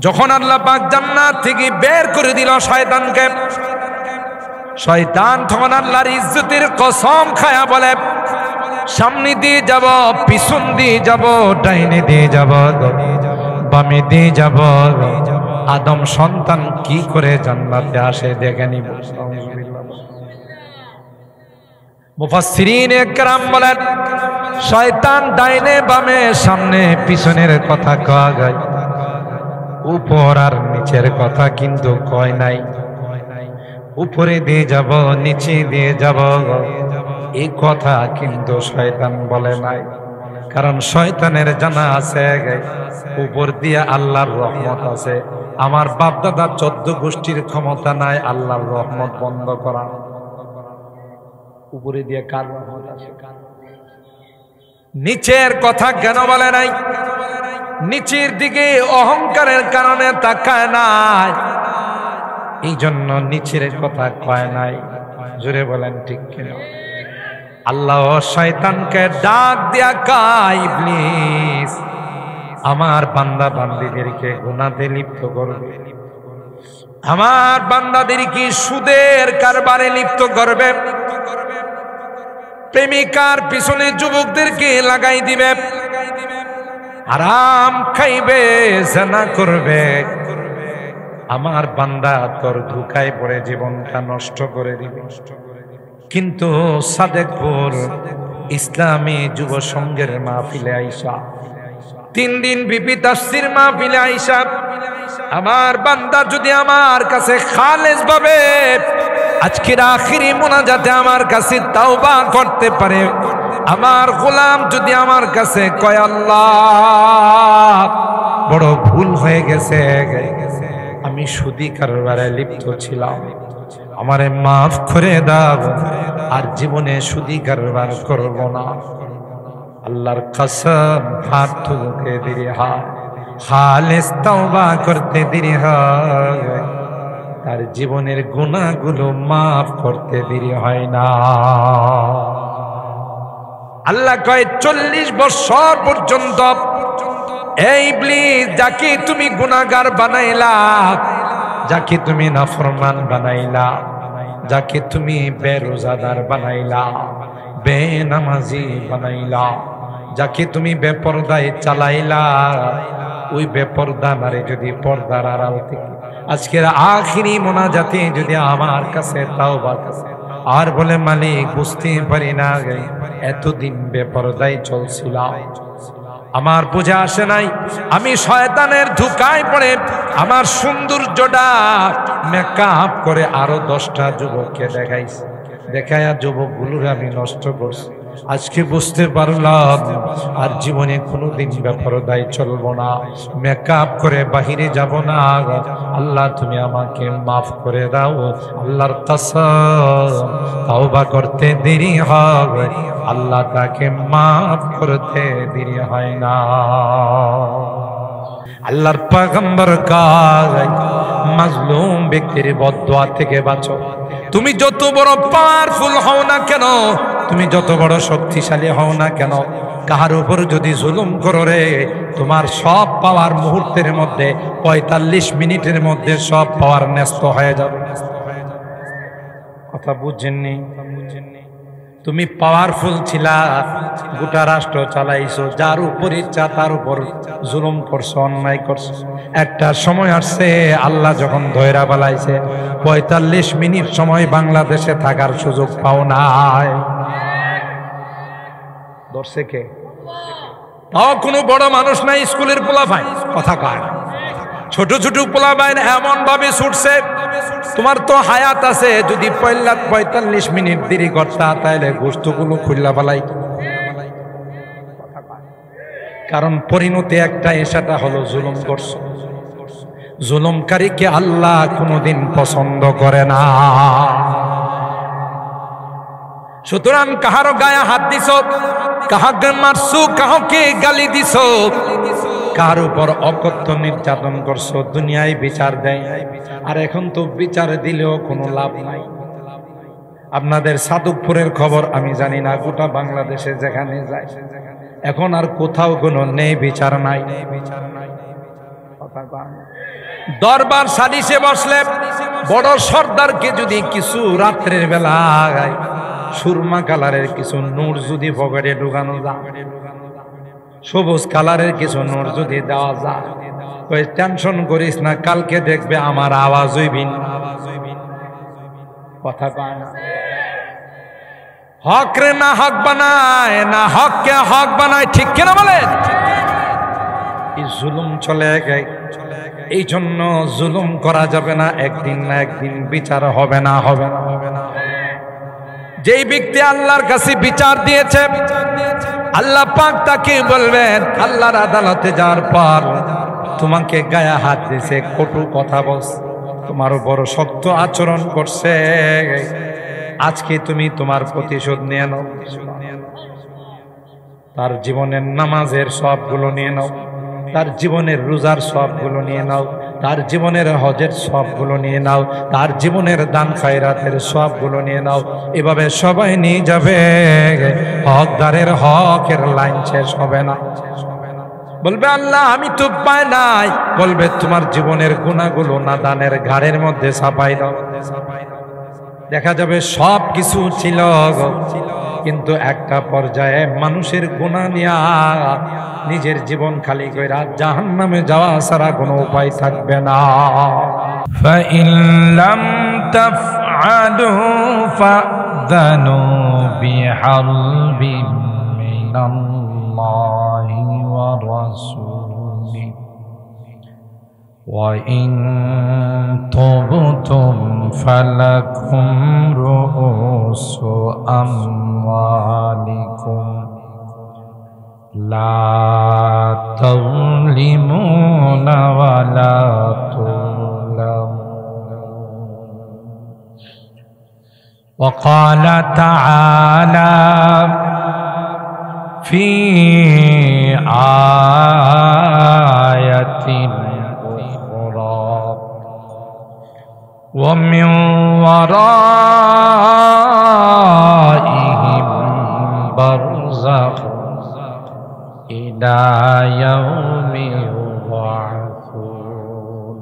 যখন আল্লাহ পাক জান্নাত থেকে বের করে দিল শয়তানকে, শয়তান তখন আল্লাহর ইজ্জতের কসম খায়া বলে, সামনে দিয়ে যাব, পিছন দিয়ে যাব, ডাইনে দিয়ে যাব, বামে দিয়ে যাব, আদম সন্তান কি করে জান্নাতে আসে দেখে নিব। মুফাসসিরিন একরাম বলেন, শয়তান ডাইনে বামে সামনে পিছনের কথা কয়া যায়, উপর আর নিচের কথা কিন্তু কয় নাই। উপরে দিয়ে যাব, নিচে দিয়ে যাব, এই কথা কিন্তু শয়তান বলে নাই। কারণ শয়তানের জানা আছে উপর দিয়ে আল্লাহর রহমত আছে। আমার বাপ দাদা 14 গোষ্ঠীর ক্ষমতা নাই আল্লাহর রহমত বন্ধ করা। উপরে দিয়ে কার রহমত আছে? নিচের কথা কেন বলে নাই? নিচের দিকে অহংকারের কারণে তাকায় নাই, এই জন্য নিচের কথা কয় নাই। জোরে বলেন ঠিক কিনা? আল্লাহ শয়তানকে ডাক দিয়া কয়, ইবলিস আমার বান্দা বান্দীদেরকে গুনাহে লিপ্ত করবে, আমার বান্দাদেরকে সুদের কারবারে লিপ্ত করবে, প্রেমিকার পিছনে যুবকদেরকে লাগাই দিবে, হারাম খাইবে, জিনা করবে। আমার বান্দা তোর ধোঁকায় পড়ে জীবনটা নষ্ট করে দিবে। কিন্তু সাদেকপুর ইসলামী যুব সংঘের মাহফিলে আইসা, 3 দিন বিপি তাফসীর মাহফিলে আইসা, আমার বান্দা যদি আমার কাছে খালেস ভাবে আজকের আখিরি মুনাজাতে আমার কাছে তাওবা করতে পারে, আমার গোলাম যদি আমার কাছে কয় আল্লাহ বড় ভুল হয়ে গেছে, আমি সুদী কারবারে লিপ্ত ছিলাম, আমারে মাফ করে দাও, আর জীবনে সুদী কারবার করব না। আল্লাহর কসম, হাত তুলতে দেরি হয়, খালেস তাওবা করতে দেরি হয়, তার জীবনের গুনাহগুলো মাফ করতে দেরি হয় না। আল্লাহ কয় 40 বছর পর্যন্ত এই ইবলিস যাকে তুমি গুনাহগার বানাইলা, যাকে তুমি নাফরমান বানাইলা, যাকে তুমি বেরোজাদার বানাইলা, বেনামাজি বানাইলা, যাকে তুমি বেপরদায় চালাইলা, ওই বেপরদা নারে যদি পর্দার আড়াল থেকে আজকের আখিরি মোনাজাতে যদি আমার কাছে তাওবা করে আর বলে, মালিক বুঝতে পারি না এতদিন বেপরদায় চলছিলাম, আমার বুঝে আসে নাই, আমি শয়তানের ধোঁকায় পড়ে আমার সৌন্দর্যটা মেকআপ করে আরো 10টা যুবককে দেখাইছি, দেখায়া যুবকগুলোর আমি নষ্ট করছি। আজকে বুঝতে পারলাম আর জীবনে কোনোদিন বেপরদায় চলবো না, মেকআপ করে বাহিরে যাব না। আল্লাহ তুমি আমাকে মাফ করে দাও। আল্লাহর কসম, তাওবা করতে দেরি হয়, আল্লাহ তাকে মাফ করতে দেরি হয় না। আল্লাহর পয়গম্বর কয়, মাজলুম ব্যক্তির বদদুয়া থেকে বাঁচো। তুমি যত বড় পাওয়ারফুল হও না কেন, তুমি যত বড় শক্তিশালী হও না কেন, কাহার উপর যদি জুলুম করো রে, তোমার সব পাওয়ার মুহূর্তের মধ্যে 45 মিনিটের মধ্যে সব পাওয়ার নষ্ট হয়ে যাবে। কথা বুঝেননি? তুমি পাওয়ারফুল ছিলা, গোটা রাষ্ট্র চালাইছো, যার উপর ইচ্ছা তার উপর জুলুম করছো, অন্যায় করছো। একটা সময় আসছে আল্লাহ যখন ধৈরা বালাইছে, 45 মিনিট সময় বাংলাদেশে থাকার সুযোগ পাও নাই। ধরছে কে? তাও কোনো বড় মানুষ নাই, স্কুলের পোলা ভাই কথা কয়, ছোট ছোট পোলা ভাই এমন ভাবে ছুটছে, তোমার তো হায়াত আছে, যদি 45 মিনিট দেরি করতা তাহলে গোস্তগুলো খুললা বালাই। কারণ পরিণতি একটা, এসাটা হলো জুলুম করছো। জুলুমকারীকে আল্লাহ কোনোদিন পছন্দ করে না। সুতরাং কাহারো গায়ে হাত দিছ, কাহাকে মারছো, কাহকে গালি দিছ, কার উপর অকথ্য নির্যাতন করছো, দুনিয়ায় বিচার দেয়। আর এখন তো বিচার দিলেও কোনো লাভ নাই। আপনাদের সাদুকপুরের খবর আমি জানি না, গোটা বাংলাদেশে যেখানে যায় এখন আর কোথাও কোনো নেই বিচার নাই। দরবার সালিশে বসলে বড় সর্দারকে যদি কিছু রাত্রের বেলায় সুরমা কালারের কিছু নূর যদি পকেটে ঢুকানো যায়, সবুজ কালারের কিছু নূর যদি দেওয়া যায়, কই টেনশন করিস না, কালকে দেখবে আমার আওয়াজ হইবি। কথা কয় না, হক রে না হক বানায়, না হককে হক বানায়, ঠিক কিনা বলেন? এই জুলুম চলে গেছে, এই জন্য জুলুম করা যাবে না, একদিন না একদিন বিচার হবে না, হবে না, হবে না। যেই ব্যক্তি আল্লাহর কাছে বিচার দিয়েছে, আল্লাহ পাক তাকে বলবেন, আল্লাহর আদালতে যাওয়ার পর তোমাকে গায়ে হাত দিয়েছে, কটু কথা বলছে, তোমারও বড় শক্ত আচরণ করছে, আজকে তুমি তোমার প্রতিশোধ নিয়ে নাও। তার জীবনের নামাজের সবগুলো নিয়ে নাও, তার জীবনের রোজার সবগুলো নিয়ে নাও, তার জীবনের হজের সবগুলো নিয়ে নাও, তার জীবনের দান খায়রাতের সবগুলো নিয়ে নাও। এভাবে সবাই নিয়ে যাবে, হকদারের হকের লাইন শেষ হবে না। বলবে আল্লাহ আমি তো পাই নাই, বলবে তোমার জীবনের গুনাহগুলো নাদানের ঘাড়ের মধ্যে চাপাই দাও। দেখা যাবে সব কিছু ছিল, কিন্তু একটা পর্যায়ে মানুষের গুনাহ নিয়া নিজের জীবন খালি কইরা জাহান্নামে যাওয়া ছাড়া কোনো উপায় থাকবে না। ফাইন লাম তাফআলু ফাদানু বিহারবিন মিনাল্লাহি ওয়া রাসূলিহি وَإِن تُبْتُمْ فَلَكُمْ رُءُوسُ أَمْوَالِكُمْ لَا تَظْلِمُونَ وَلَا تُظْلَمُونَ. وقال تعالى في آية ومن ورائهم برزخ إلى يوم يبعثون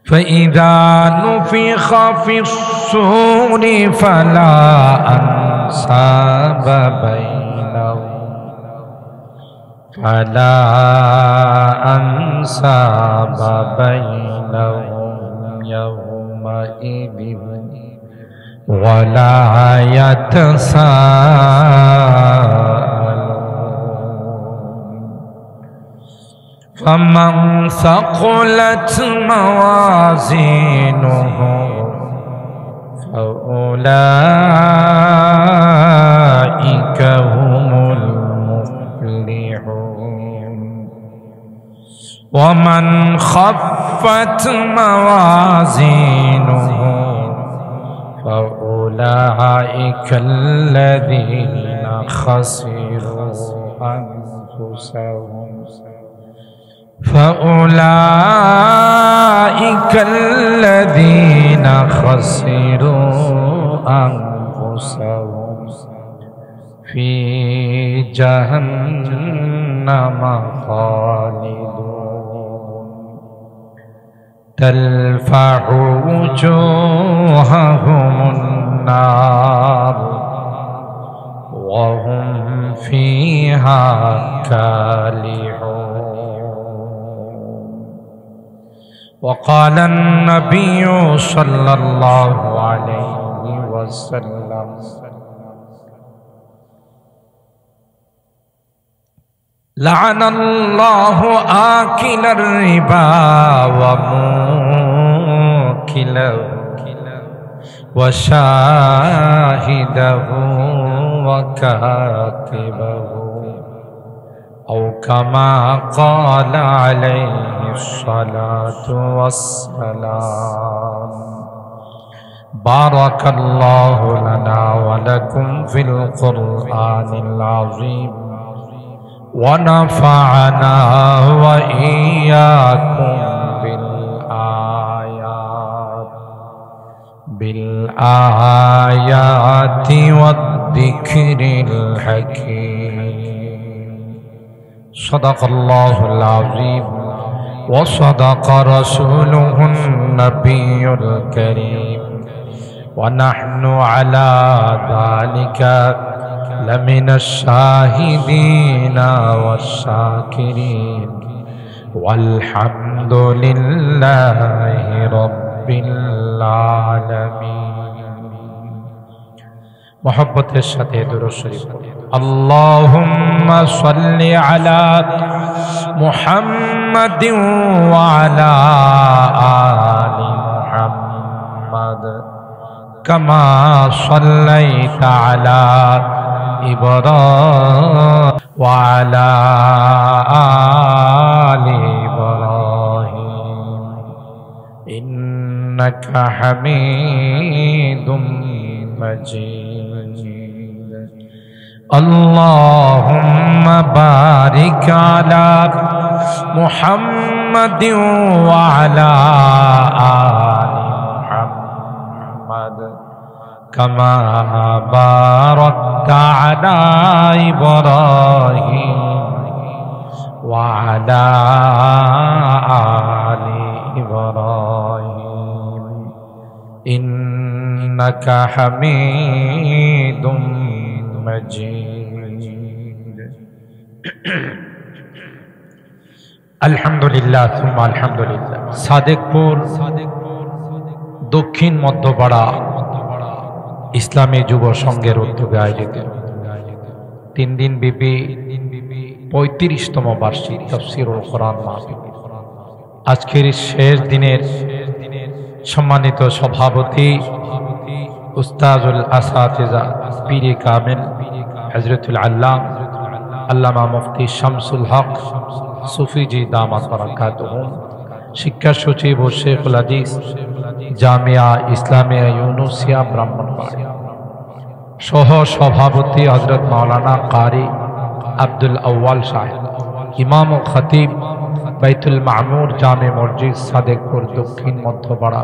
فإذا نفخ في الصور فلا أنساب بينهم فلا أنساب بينهم يومئذ ولا يتساءلون. فمن ثقلت موازينه فأولئك هم المفلحون. ومن خفت موازينه فأولئك الذين خسروا أنفسهم فأولئك الذين خسروا أنفسهم في جهنم خالدون تلفح وجوههم النار وهم فيها كالحون. وقال النبي صلى الله عليه وسلم لعن الله آكل الربا وموكله وشاهده وكاتبه أو كما قال عليه الصلاة والسلام. بارك الله لنا ولكم في القرآن العظيم ونفعنا وإياكم بالآيات والذكر الحكيم. صدق الله العظيم وصدق رسوله النبي الكريم ونحن على ذلك لمن الشاهدين والشاكرين والحمد لله رب العالمين محبت الشتى درود شريف اللهم صل على محمد وعلى آل محمد كما صليت على إبراهيم وعلى آل إبراهيم إنك حميد مجيد اللهم بارك على محمد وعلى آل محمد كما باركت على إبراهيم وعلى آل إبراهيم إنك حميد مجيد الحمد لله ثم الحمد لله সাদেকপুর দক্ষিণ মধ্যপাড়া ইসলামী যুব সংঘের উদ্যোগে আয়োজিত 3 দিন ব্যাপী 35তম বার্ষিক তাফসীরুল কোরআন মাহফিল আজকের শেষ দিনের সম্মানিত সভাপতি উস্তাজুল আসাতিজা পীরে কামিল হযরতুল আল্লামা মুফতি শামসুল হক সুফিজি দামাত বারাকাতুহুম শিক্ষা সচিব ও শেখুল হাদিস জামিয়া ইসলামিয়া ইউনুসিয়া ব্রাহ্মণবাড়িয়া সহ সভাপতি হযরত মাওলানা কারি আব্দুল আউয়াল সাহেব ইমাম ও খতিব বাইতুল মামুর জামে মসজিদ সাদেকপুর দক্ষিণ মধ্যপাড়া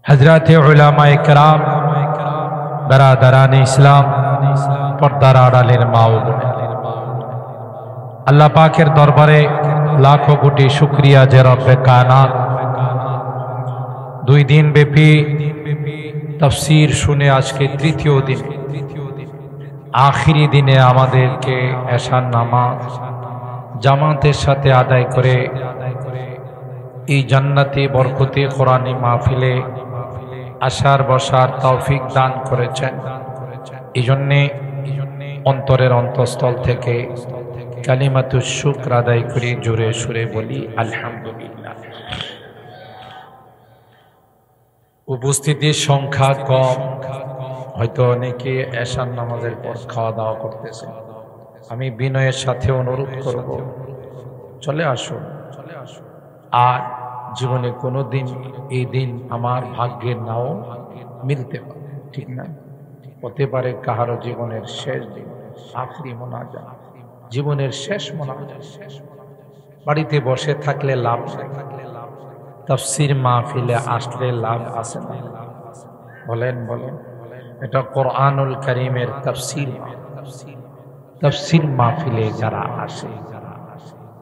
হযরতে উলামায়ে কেরাম বারাদারানে ইসলাম পর্দার আড়ালের মা ও বোনেরা আল্লাহ পাকের দরবারে লাখো কোটি শুকরিয়া যে রব্বে কায়নাত 2 দিন ব্যাপী তাফসীর শুনে আজকে তৃতীয় দিন আখিরি দিনে আমাদেরকে এশার নামাজ জামাতের সাথে আদায় করে এই জান্নাতি বরকতি কোরআনী মাহফিলে আসার বসার তৌফিক দান করেছেন এইজন্য অন্তরের অন্তঃস্থল থেকে কালিমাতুশ শুকর আদায় করে জোরে সুরে বলি আলহামদুলিল্লাহ। উপস্থিতির সংখ্যা কম, হয়তো অনেকে এশার নামাজের পর খাওয়া দাওয়া করতেছে। আমি বিনয়ের সাথে অনুরোধ করব চলে আসুন। আর জীবনে কোনোদিন এই দিন আমার ভাগ্যে নাও মিলতে পারে, ঠিক না? হতে পারে কাহারো জীবনের শেষ দিন, আখরি মোনাজাত, জীবনের শেষ মোনাজাত। বাড়িতে বসে থাকলে লাভ নাই, তাফসীর মাহফিলে আসলে লাভ আছে না? বলেন বলেন। এটা কোরআনুল কারীমের তাফসীর। তাফসীর মাহফিলে যারা আসে,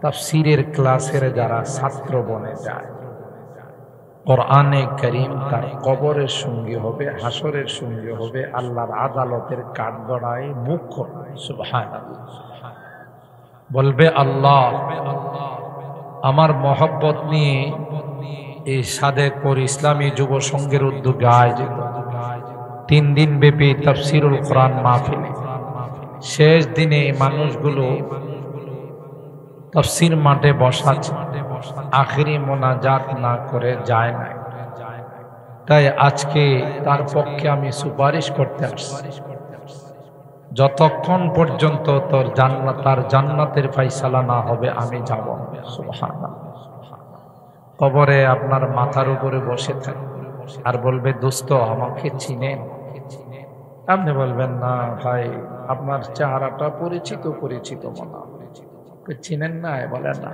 তাফসীরের ক্লাসের যারা ছাত্র বনে যায়, কোরআনে কারীম তার কবরের সঙ্গী হবে, হাসরের সঙ্গী হবে, আল্লাহর আদালতের কাঠগড়ায় মুখ করবে। সুবহানাল্লাহ। বলবে আল্লাহ আমার মহব্বত নিয়ে এই সাদেকপুর ইসলামী যুব সংঘের উদ্যোগে আয়োজিত 3 দিন ব্যাপী তাফসীরুল কোরআন মাহফিলে শেষ দিনে মানুষগুলো তাফসীর মাঠে বসাচ্ছে, আখেরি মোনাজাত না করে যায় না। তাই আজকে তার পক্ষে আমি সুপারিশ করতে আসছি, যতক্ষণ পর্যন্ত তার জান্নাতের ফায়সালা না হবে আমি যাব না। সুবহানাল্লাহ। কবরে আপনার মাথার উপরে বসে থাকে আর বলবে দোস্ত আমাকে চিনেন? আপনি বলবেন না ভাই, আপনার চেহারাটা পরিচিত পরিচিত মনে হয়, চিনেন না? বলেন না।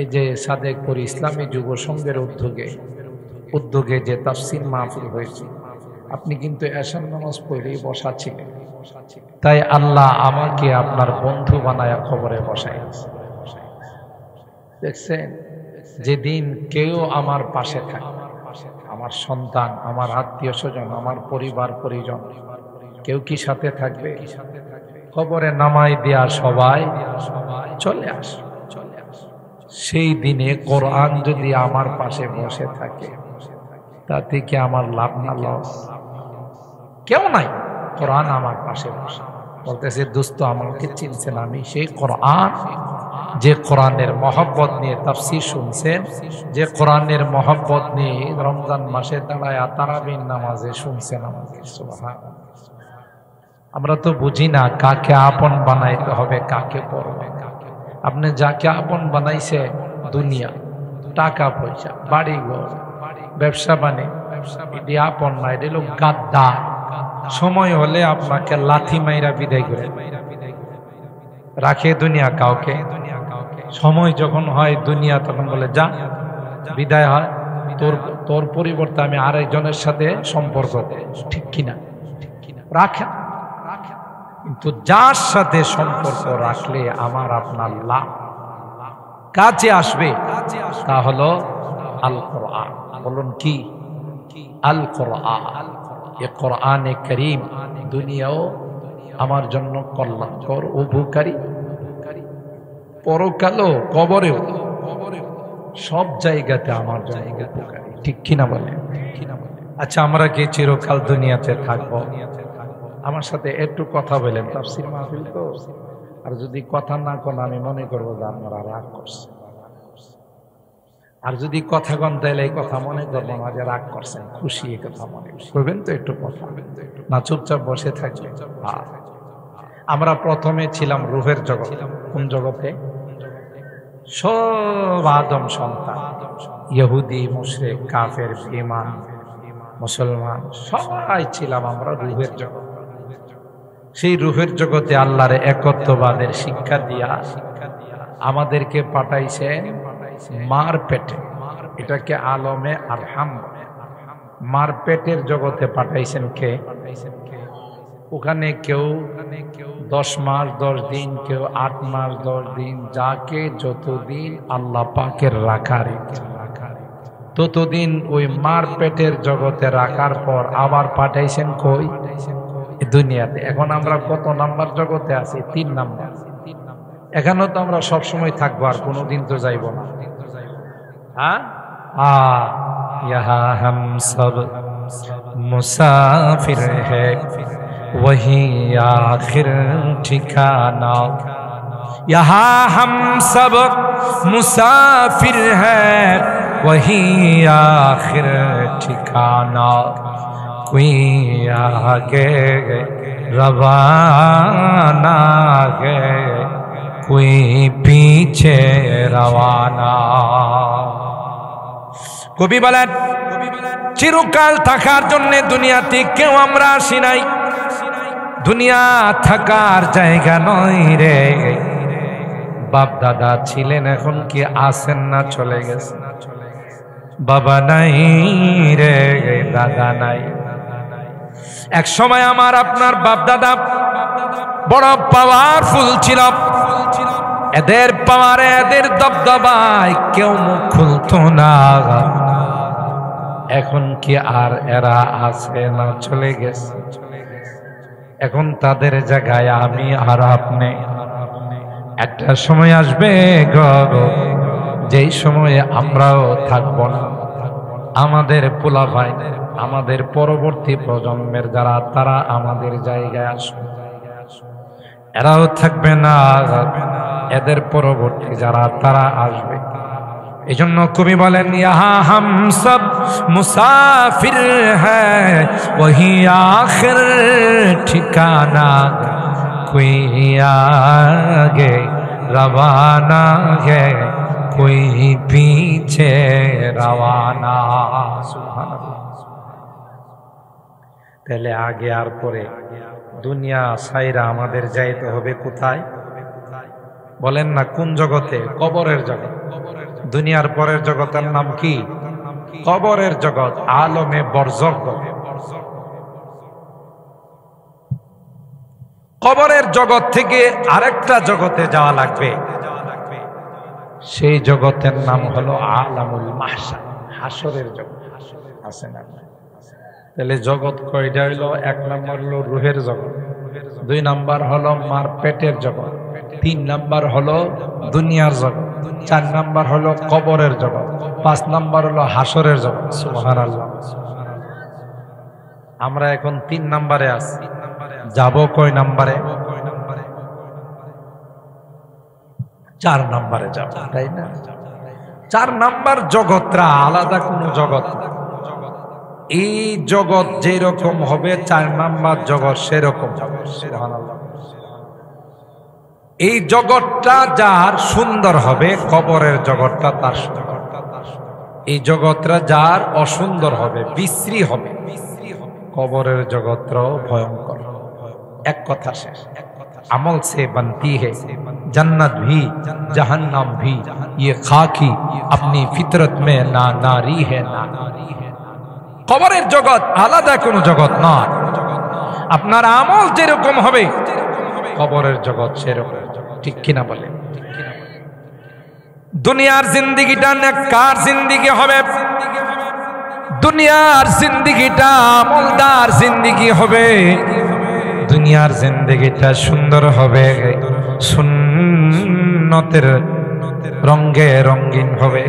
এই যে সাদেকপুর ইসলামী যুব সংঘের উদ্যোগে যে তাফসীর মাহফিল হয়েছে, আপনি কিন্তু এশার নামাজ পড়েই বসা ছিলেন। তাই আল্লাহ আমাকে আপনার বন্ধু বানায়া কবরে বসাইছে। দেখছেন, যেদিন কেউ আমার পাশে থাকে, আমার সন্তান, আমার আত্মীয় স্বজন, আমার পরিবার পরিজন, কেউ কি সাথে থাকবে? কবরে নামাই দেয়া সবাই চলে আস। সেই দিনে কোরআন যদি আমার পাশে বসে থাকে, তাতে কি আমার লাভ না লস? কেউ নাই, কোরআন আমার পাশে বসে বলতেছে, দোস্ত আমাকে চিনছেন, আমি সেই কোরআন, যে কোরআনের মহব্বত নিয়ে তাফসীর শুনছেন, যে কোরআনের মহব্বত নিয়ে রমজান মাসে দাঁড়ায় তারাবির নামাজে শুনছেন আমাকে। সুবহানাল্লাহ। আমরা তো বুঝি না কাকে আপন বানাইতে হবে, কাকে পর। আপনি যাকে আপন বানাইছে দুনিয়া, টাকা পয়সা, বাড়ি ঘর, ব্যবসা বাণিজ্য, এটি আপন না, এটি হলো গাদ্দার। সময় হলে আপনাকে লাথি মাইরা বিদায় করে রাখে দুনিয়া কাউকে। সময় যখন হয় দুনিয়া তখন বলে যা, বিদায় হয়। তোর পরিবর্তে আমি আরেকজনের সাথে সম্পর্ক, ঠিক কিনা? রাখে। কিন্তু যার সাথে সম্পর্ক রাখলে আমার আপনার লাভ, কাছে আসবে, তা হলো আল কোরআন। বলুন কি? আল কোরআন। এ কোরআনে কারীম দুনিয়াও আমার জন্য কল্যাণকর, উপকারী, পরকালও, কবরেও, সব জায়গাতে আমার জন্য উপকারী, ঠিক কিনা বলে? আচ্ছা, আমরা কি চিরকাল দুনিয়াতে থাকবো? আমার সাথে একটু কথা বলেন, তাফসীর মাহফিল তো, আর যদি কথা না কোন আমি মনে করবো যে আপনারা রাগ করছেন। আর যদি কথা কন তাহলে এই কথা মনে করবো না যে রাগ করছেন, খুশি এই কথা মনে করবেন। তো একটু কথা না, চুপচাপ বসে থাকবেন। আমরা প্রথমে ছিলাম রূহের জগৎ। কোন জগতে? সব আদম সন্তান, ইহুদি, মুশরিক, কাফের, বেঈমান, মুসলমান, সবাই ছিলাম আমরা রূহের জগৎ। সেই রূহের জগতে আল্লাহর একত্ববাদের শিক্ষা দিয়া আমাদেরকে পাঠাইছেন মার পেটে। এটাকে আলমে আরহাম, মার পেটের জগতে পাঠাইছেন কে? ওখানে কেউ 10 মাস 10 দিন, কেউ 8 মাস 10 দিন, যাকে যতদিন আল্লাহ পাকের রাখার, ততদিন ওই মার পেটের জগতে রাখার পর আবার পাঠাইছেন কই? দুনিয়াতে। এখন আমরা কত নাম্বার জগতে আছি? 3 নাম্বার। এখানেও তো আমরা সবসময় থাকবো, আর কোনোদিন তো যাইব না। হ্যাঁ, ইহা হাম সব মুসাফির হ্যায়, वही आखिर ठिकाना। यहाँ हम सब मुसाफिर हैं, वही आखिर ठिकाना। कोई आगे रवाना है, कोई पीछे रवाना। কবি বলেন, চিরকাল থাকার জন্য দুনিয়াতে কেউ আমরা আসি নাই। দুনিয়া থাকার জায়গা নয় রে। বাপ দাদা ছিলেন, এখন কি আছেন না চলে গেছে? বাবা নাই রে, দাদা নাই। এক সময় আমার আপনার বাপ দাদা বড় পাওয়ারফুল ছিল। এদের পাওয়ারে, এদের দবদবায় কেউ মুখ খুলতো না। এখন কি আর এরা আছে না চলে গেছে? এখন তাদের জায়গায় আমি আর আপনি। একটা সময় আসবে গো, যেই সময়ে আমরাও থাকবো না। আমাদের পোলাভাই, আমাদের পরবর্তী প্রজন্মের যারা, তারা আমাদের জায়গায় আসবে। এরাও থাকবে না, এদের পরবর্তী যারা, তারা আসবে। এই জন্য কবি বলেন, ইহা হাম সব মুসাফির হ্যায়, ওহি আখির ঠিকানা। কোই আগে রওয়ানা হ্যায়, কোই পিছে রওয়ানা। সুবহানাল্লাহ। তাহলে আগে আর পরে দুনিয়া ছাইরা আমাদের যাইতে হবে কোথায়? বলেন না, কোন জগতে? কবরের জগৎ। দুনিয়ার পরের জগতের নাম কি? কবরের জগৎ, আলমে বরজখ। কবরের জগৎ থেকে আরেকটা জগতে যাওয়া লাগবে। সেই জগতের নাম হলো আলামুল মাহশার, হাসরের জগৎ। আছে না? তাহলে জগৎ কয়টা হইল? 1 নম্বর হলো রুহের জগৎ, 2 নম্বর হলো মার পেটের জগৎ, 3 নম্বর হলো দুনিয়ার জগৎ, 4 নম্বর হলো কবরের জগৎ, 5 নম্বর হলো হাসরের জগৎ। সুবহানাল্লাহ। আমরা এখন 3 নম্বরে আছি, যাব কয় নম্বরে? 4 নম্বরে যাব, তাই না? 4 নম্বর জগৎটা আলাদা কোন জগৎ না। এই জগৎ যেরকম হবে 4 নম্বর জগৎ সেরকম হবে। সুবহানাল্লাহ। এই জগৎটা যার সুন্দর হবে, কবরের জগৎটা তার সুন্দর। এই জগৎটা যার অসুন্দর হবে, বিশ্রী হবে, কবরের জগৎটাও ভয়ঙ্কর। এক কথা শেষ। अमल से बनती है जन्नत भी जहन्नम भी, ये खाकी अपनी फितरत में ना नारी है ना। কবরের জগৎ আলাদা কোন জগৎ নয়। আপনার আমল যেরকম হবে কবরের জগৎ সেরকম। ঠিক কিনা বলেন? দুনিয়ার জিন্দেগিটা নেককার জিন্দেগি হবে, দুনিয়ার জিন্দেগিটা আমলদার জিন্দেগি হবে, দুনিয়ার জিন্দেগিটা সুন্দর হবে, সুন্নতের রঙে রঙিন হবে।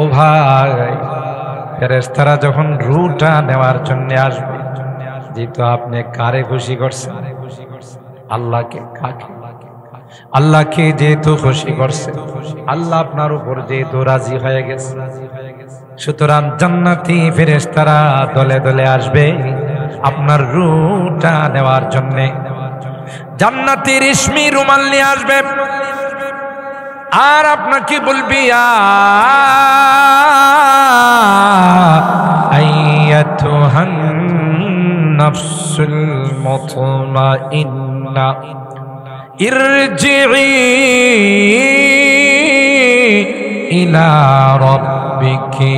ও ভাই, ফেরেশতারা যখন রূহটা নেওয়ার জন্য আসবে, যেহেতু আপনি কারে খুশি করছেন? আল্লাহকে। কাকে? আল্লাহকে যেহেতু খুশি করছে, আল্লাহ আপনার উপর যেহেতু রাজি হয়ে গেছে, সুতরাং জান্নাতি ফেরেশতারা দলে দলে আসবে আপনার রূহটা নেওয়ার জন্য। জান্নাতি রেশমি রুমাল নিয়ে আসবে আর আপনাকে বলবি, আইয়াতুহান নাফসুল মুতমাইন্না ইরজিই ইলা রাব্বিকি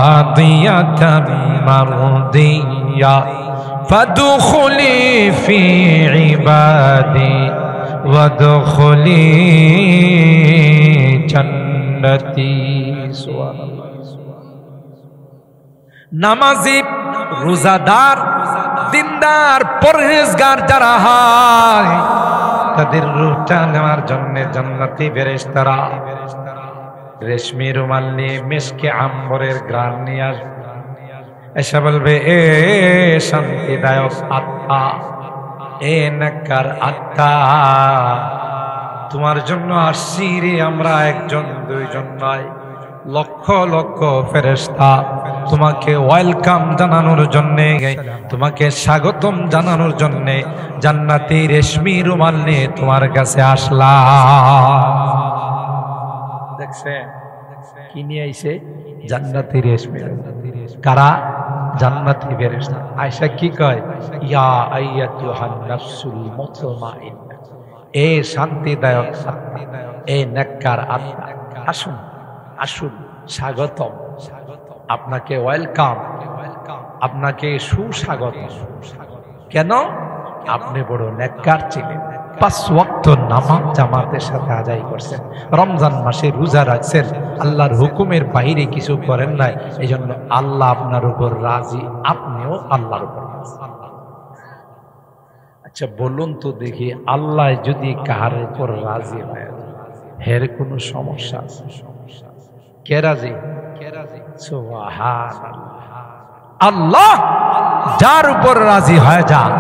রাদিয়াতাম মারদিয়া ফাদখুলি ফি ইবাদি ওয়াদখুলি জান্নাতি। সুবহানাল্লাহ। নামাজি, রোজাদার, দিনদার, পরহেজগার যারা হয় তাদের রূহটা নেওয়ার জন্য জান্নাতি ফেরেশতারা রেশমি রুমাল নিয়ে মিশকে আম্বরের ঘ্রাণ নিয়ে আসবে। এসে বলবে, এ শান্তিদায়ক আত্মা, এ নেককার আত্মা, তোমার জন্য আসছি রে আমরা, 1 জন 2 জন নয়, লক্ষ লক্ষ ফেরেশতা তোমাকে ওয়েলকাম জানানোর জন্য, তোমাকে স্বাগতম জানানোর জন্য জান্নাতি রেশমি রুমাল নিয়ে তোমার কাছে আসলাম। দেখছেন কি নিয়ে আইছে? জান্নাতি রেশমি। কারা? জান্নাতি ফেরেশতা। আয়েশা কি কয়? ইয়া আইয়াতুহান নাফসুল মুতমাইন্না, এ শান্তিদায়ক আত্মা, এ নেককার আত্মা, আসুন আসুন, স্বাগতম, আপনাকে ওয়েলকাম, আপনাকে সুস্বাগত। কেন? আপনি বড় নেককার ছিলেন, 5 ওয়াক্ত নামাজ জামাতের সাথে আদায় করছেন, রমজান মাসে রোজা রাখছেন, আল্লাহর হুকুমের বাইরে কিছু করেন নাই, এই জন্য আল্লাহ আপনার উপর রাজি, আপনিও আল্লাহর উপর রাজি। আচ্ছা বলুন তো দেখি, আল্লাহ যদি কাহার উপর রাজি হয়, এর কোনো সমস্যা আছে? কে রাজি? সুবহানাল্লাহ। আল্লাহ যার উপর রাজি হয় যান,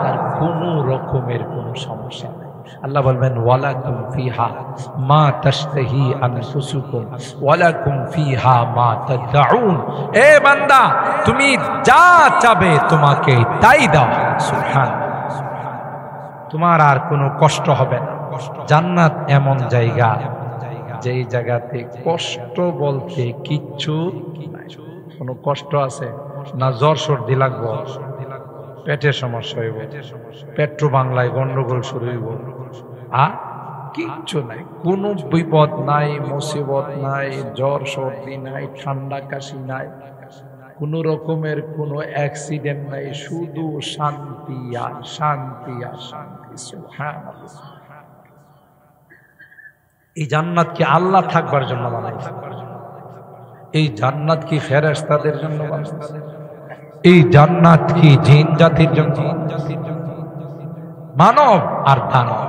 তার কোনো রকমের কোনো সমস্যা নেই। আল্লাহ বলবেন, ওয়ালাকুম ফিহা মা তাশতাহি আনফুসুকুম ওয়ালাকুম ফিহা মা তাদউন। এ বান্দা, তুমি যা চাবে তোমাকে তাই দাও। সুবহানাল্লাহ। তোমার আর কোনো কষ্ট হবে না। জান্নাত এমন জায়গা, যেই জায়গাতে কষ্ট বলতে কিচ্ছু নাই। কোনো কষ্ট আছে না? জ্বর সর্দি লাগবো, পেটের সমস্যা হইব, পেট্রো বাংলায় গন্ডগোল শুরু হইব, কিচ্ছু নাই। কোনো বিপদ নাই, মুসিবত নাই, জ্বর সর্দি নাই, ঠান্ডা কাশি নাই, কোন রকমের কোনো অ্যাক্সিডেন্ট নাই, শুধু শান্তি আর শান্তি আর শান্তি। সুবহানাল্লাহ। এই জান্নাত কি আল্লাহ থাকবার জন্য বানাইছে? এই জান্নাত কি ফেরেশতাদের জন্য বানাইছে? এই জান্নাত কি জিন জাতির জন্য? মানব আর দানব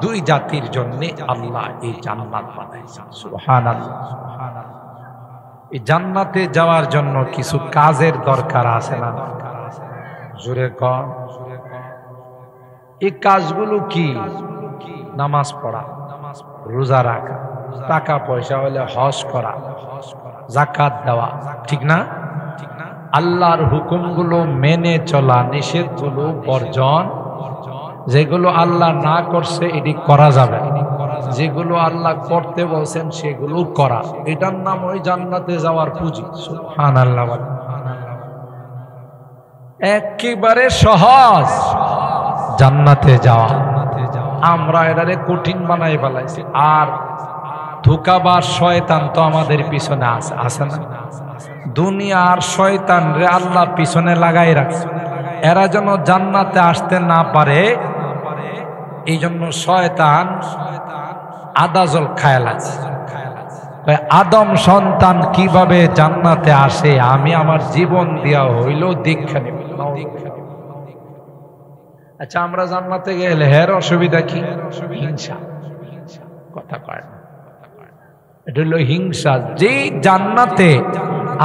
দুই জাতির জন্য আল্লাহ এই জান্নাত বানাইছেন। সুবহানাল্লাহ। এই জান্নাতে যাওয়ার জন্য কিছু কাজের দরকার আছে না? জোরে কর। এই কাজগুলো কি? নামাজ পড়া, রোজা রাখা, টাকা পয়সা হলে হজ করা, যাকাত দেওয়া, ঠিক না? আল্লাহর হুকুমগুলো মেনে চলা, নিষেধগুলো বর্জন, যেগুলো আল্লাহ না করছে এটি করা যাবে, যেগুলো আল্লাহ করতে বলছেন সেগুলো করা। এটার নাম ওই জান্নাতে যাওয়ার পুঁজি। সুবহানাল্লাহ। একেবারে সহজ জান্নাতে যাওয়া। আমরা এটারে কঠিন বানাই ফেলাইছি। আর ধোঁকাবাজ শয়তান তো আমাদের পিছনে আছে না? দুনিয়ার শয়তান রে আল্লাহ পিছনে লাগাই রাখছে, এরা যেন জান্নাতে আসতে না পারে। এই জন্য শয়তান আদাজল খায় লাগছে। আদম সন্তান কিভাবে জান্নাতে আসে আমি আমার জীবন দিয়া হইল দীক্ষা নেব। আচ্ছা, আমরা জান্নাতে গেলে হের অসুবিধা কি? হিংসা। কথা কয় না, এটা হলো হিংসা। যে জান্নাতে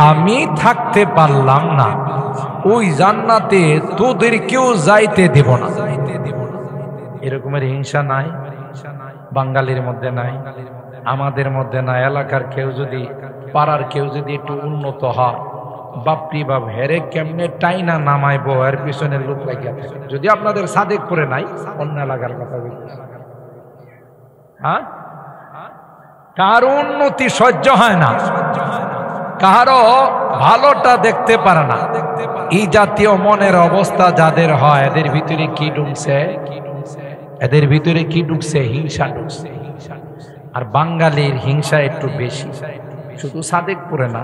আমি থাকতে পারলাম না, ওই জান্নাতে তোদের কেউ যাইতে দেব না, এরকমের হিংসা নাই? বাঙালির মধ্যে নাই, আমাদের মধ্যে নাই। এলাকার কেউ যদি, পাড়ার কেউ যদি একটু উন্নত হয়, বাপরি বাপ হেরে কেমনে টাইনা নামাইবো, এর পিছনে লোক লাগিয়া থাকে। যদি আপনাদের সাদেকপুরে নাই, অন্য এলাকার কথা বলতেছি। হ্যাঁ, কারো উন্নতি সহ্য হয় না, কারো ভালোটা দেখতে পারে না। এই জাতীয় মনের অবস্থা যাদের হয়, এদের ভিতরে কি ঢুকছে? এদের ভিতরে কি ঢুকছে? হিংসা ঢুকছে। আর বাঙালির হিংসা একটু বেশি, শুধু সাদেকপুরে না,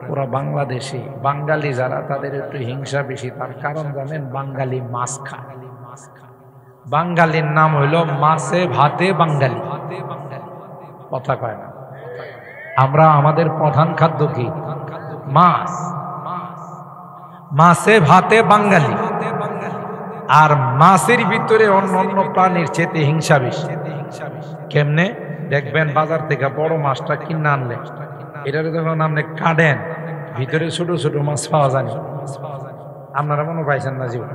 পুরা বাংলাদেশে বাঙালি যারা, তাদের একটু হিংসা বেশি। তার কারণ জানেন? বাঙালি মাছ খায়। বাঙালির নাম হইল মাছে ভাতে বাঙালি। কথা কয় না। আমরা, আমাদের প্রধান খাদ্য কি? মাছ। মাছে ভাতে বাঙালি। আর মাছের ভিতরে অন্য অন্য প্রাণীর চেয়ে হিংসা বেশি। কেমনে? দেখবেন বাজার থেকে বড় মাছটা কিনে আনলে, এটারে যখন আপনি কাটেন, ভিতরে ছোট ছোট মাছ পাওয়া যায়। আপনারা মনে পাইছেন না? জীবন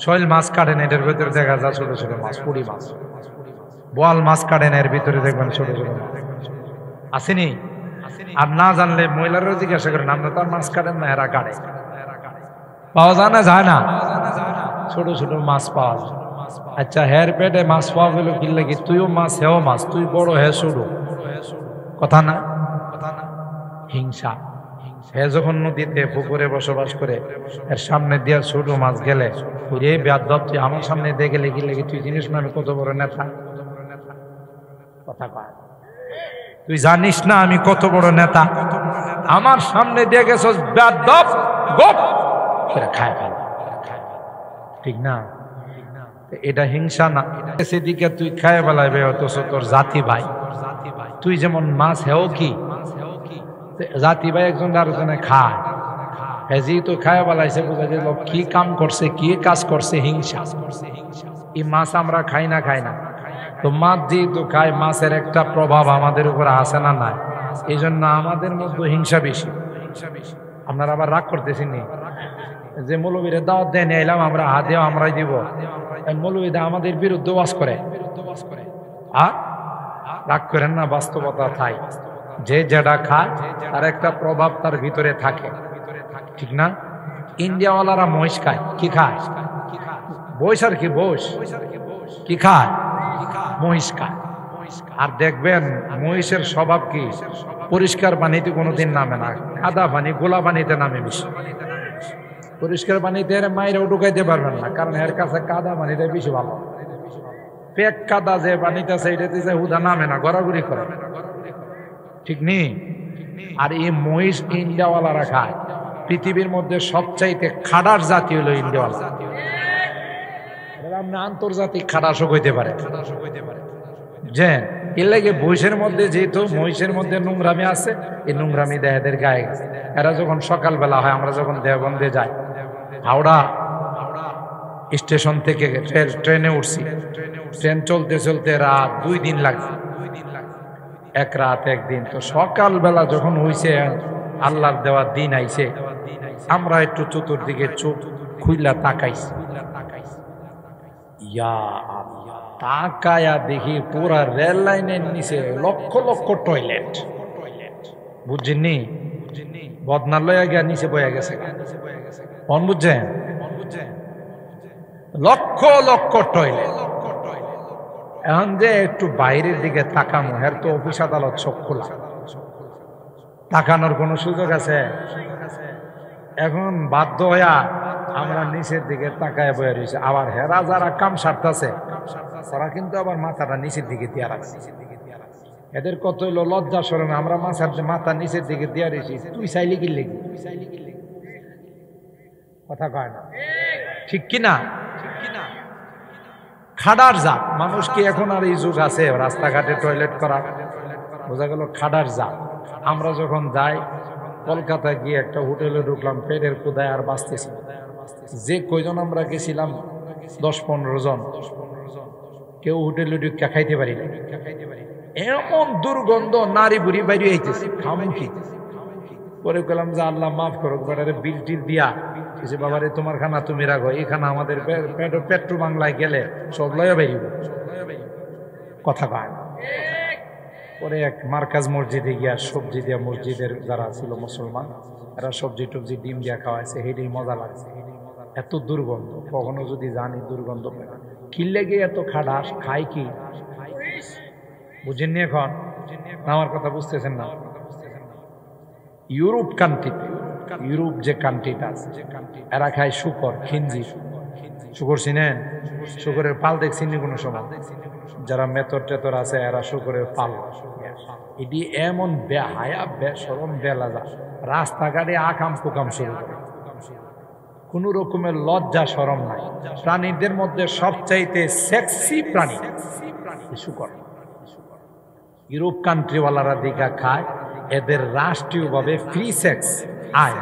শৈল মাছ কাটেন, এটার ভিতরে দেখা যায় ছোট ছোট মাছ, পুঁটি মাছ। বোয়াল মাছ কাটেন, এর ভিতরে দেখবেন ছোট ছোট মাছ। আসেনি? আর না জানলে মহিলারা জিজ্ঞাসা করেন, আমরা তো মাছ কাটেন না, এরা কাটে। পাওয়া যায় না? যায় না? ছোট ছোট মাছ পাওয়া যায়। আচ্ছা, হের পেটে মাছ পাওয়া গেল কি লাগে? তুইও মাছ, হেও মাছ, তুই বড়, হে ছোট। কথা না? হিংসা। হে যখন নদীতে পুকুরে বসবাস করে, এর সামনে দিয়া ছোট মাছ গেলে, ওরে বেয়াদব, তুই আমার সামনে দিয়ে গেলে কি লাগে? তুই জিনিস না আমি কত বড় নেতা? কথা কয়। তুই জানিস না আমি কত বড় নেতা? আমার সামনে দিয়ে গেছস, বেয়াদব, গপ করে খায় ফেল। ঠিক না? এটা হিংসা না? সেদিকে তুই খায় বেলাইবে, অথচ তোর জাতি ভাই। তুই যেমন মাছ, হেও কি জাতি ভাই একজন আরেকজনে খায়। হেজি তো খায় বেলাইছে, বোঝা গেল কি কাম করছে, কি কাজ করছে? হিংসা। এই মাছ আমরা খাই না? খাই না। তো মাছ যেহেতু খাই, মাছের একটা প্রভাব আমাদের উপর আসে না? নাই। এই জন্য আমাদের মধ্যে হিংসা বেশি। আপনারা আবার রাগ করতেছেন নি? যে মৌলবীরা দাওয়াত দেয় নিয়ে এলাম আমরা, হাতেও আমরাই দিব, মৌলবীরা আমাদের বিরুদ্ধে ওয়াজ করে। আর রাগ করেন না, বাস্তবতা তাই। যে যেটা খায় তার একটা প্রভাব তার ভিতরে থাকে, ঠিক না? ইন্ডিয়াওয়ালারা মহিষ খায়। কি খায়? বইস। আর কি বইস কি খায়? মহিষ খায়। আর দেখবেন মহিষের স্বভাব কি? পরিষ্কার পানিতে কোনোদিন নামে না, কাদা পানি, গোলা পানিতে নামে বেশি। পরিষ্কার পানিতে মায়েরাও ঢুকাইতে পারবেন না, কারণ এর কাছে কাদা পানিটা বেশি ভালো। পেক কাদা যে পানিটা সেইটাতে যে হুদা নামে না, গড়াগড়ি করে, ঠিক নেই? আর এই মহিষ ইন্ডিয়াওয়ালারা খায়। পৃথিবীর মধ্যে সবচাইতে খাড়ার জাতি হলো ইন্ডিয়াওয়ালা। আপনি আন্তর্জাতিক খাড়াসও হইতে পারে, যে এর লাগে বৈশের মধ্যে যেহেতু মহিষের মধ্যে নোংরামি আছে, এই নোংরামি দেহেদের গায়ে গেছে। এরা যখন সকালবেলা হয়, আমরা যখন দেওবন্দে যাই, হাওড়া স্টেশন থেকে ট্রেনে উঠছি, ট্রেন চলতে চলতে রাত 2 দিন লাগছে, 1 রাত 1 দিন। তো সকালবেলা যখন হইছে, আল্লাহর দেওয়া দিন আইছে, আমরা একটু চতুর্দিকে চোখ খুইলা তাকাইছি, ইয়া তাকায়া দেখি পুরা রেল লাইনের নিচে লক্ষ লক্ষ টয়লেট। বুঝছেননি? বদনার লইয়া গিয়া নিচে বয়া গেছে, কোন বুঝছেন? লক্ষ লক্ষ টয়লেট। এখন যে একটু বাইরের দিকে তাকানো, এর তো অফিস আদালত চোখ খোলা, তাকানোর কোনো সুযোগ আছে? এখন বাধ্য হইয়া আমরা নিচের দিকে তাকায় বয়ে রয়েছে। আবার হেরা যারা কাম সারতেছে, তারা কিন্তু আবার মাথাটা নিচের দিকে দিয়া রাখছে। এদের কত হইলো লজ্জা সরম, আমরা মাথা নিচের দিকে দিয়া রয়েছি, তুই চাইলি কি লেগে কথা কয় না, ঠিক কিনা? খাডার জাত মানুষ কি এখন আর এই যুগ আছে রাস্তাঘাটে টয়লেট করা? বোঝা গেল খাডার জাত। আমরা যখন যাই, কলকাতা গিয়ে একটা হোটেলে ঢুকলাম, পেটের ক্ষুধায় আর বাঁচতেছি। যে কয়জন আমরা গেছিলাম 10-15 জন, কেউ হোটেলে ঢুকে খাইতে পারি না, এমন দুর্গন্ধ, নারী বুড়ি বাইরে আইতেছে, খামু কি? পরে গেলাম যে আল্লাহ মাফ করো, বেটারে বিল টিল দিয়া যে বাবারে তোমার খানা তুমি রাখো, এই খানা আমাদের পেট্রো বাংলায় গেলে সব লয়া বেরিব, কথা কয় না। পরে এক মার্কাজ মসজিদে গিয়া সবজি দিয়া, মসজিদের যারা ছিল মুসলমান, এরা সবজি টবজি ডিম দিয়া খাওয়াইছে, হেঁটেই মজা লাগছে। এত দুর্গন্ধ, কখনো যদি জানি দুর্গন্ধ কিনলে গিয়ে এত খাডাস খাই কি? বুঝেননি এখন? আমার কথা বুঝতেছেন না? ইউরোপ কান্ট্রিতে, ইউরোপ যে কান্ট্রিটা আছে, এরা খায় শুকর, খিনজি। শুকর চিনেন? শুকরের পাল দেখছেন কোনো সময়? যারা মেতর টেতর আছে, এরা শুকরের পাল। এটি এমন বেহায়া, বেশরম, বেলাজা, রাস্তাঘাটে আকাম কুকাম শুরু করে, কোন রকমের লজ্জা শরম নাই। প্রাণীদের মধ্যে সবচাইতে সেক্সি প্রাণী শুকর। ইউরোপ কান্ট্রিওয়ালারা দিঘা খায়, এদের রাষ্ট্রীয়ভাবে ফ্রি সেক্স আয়।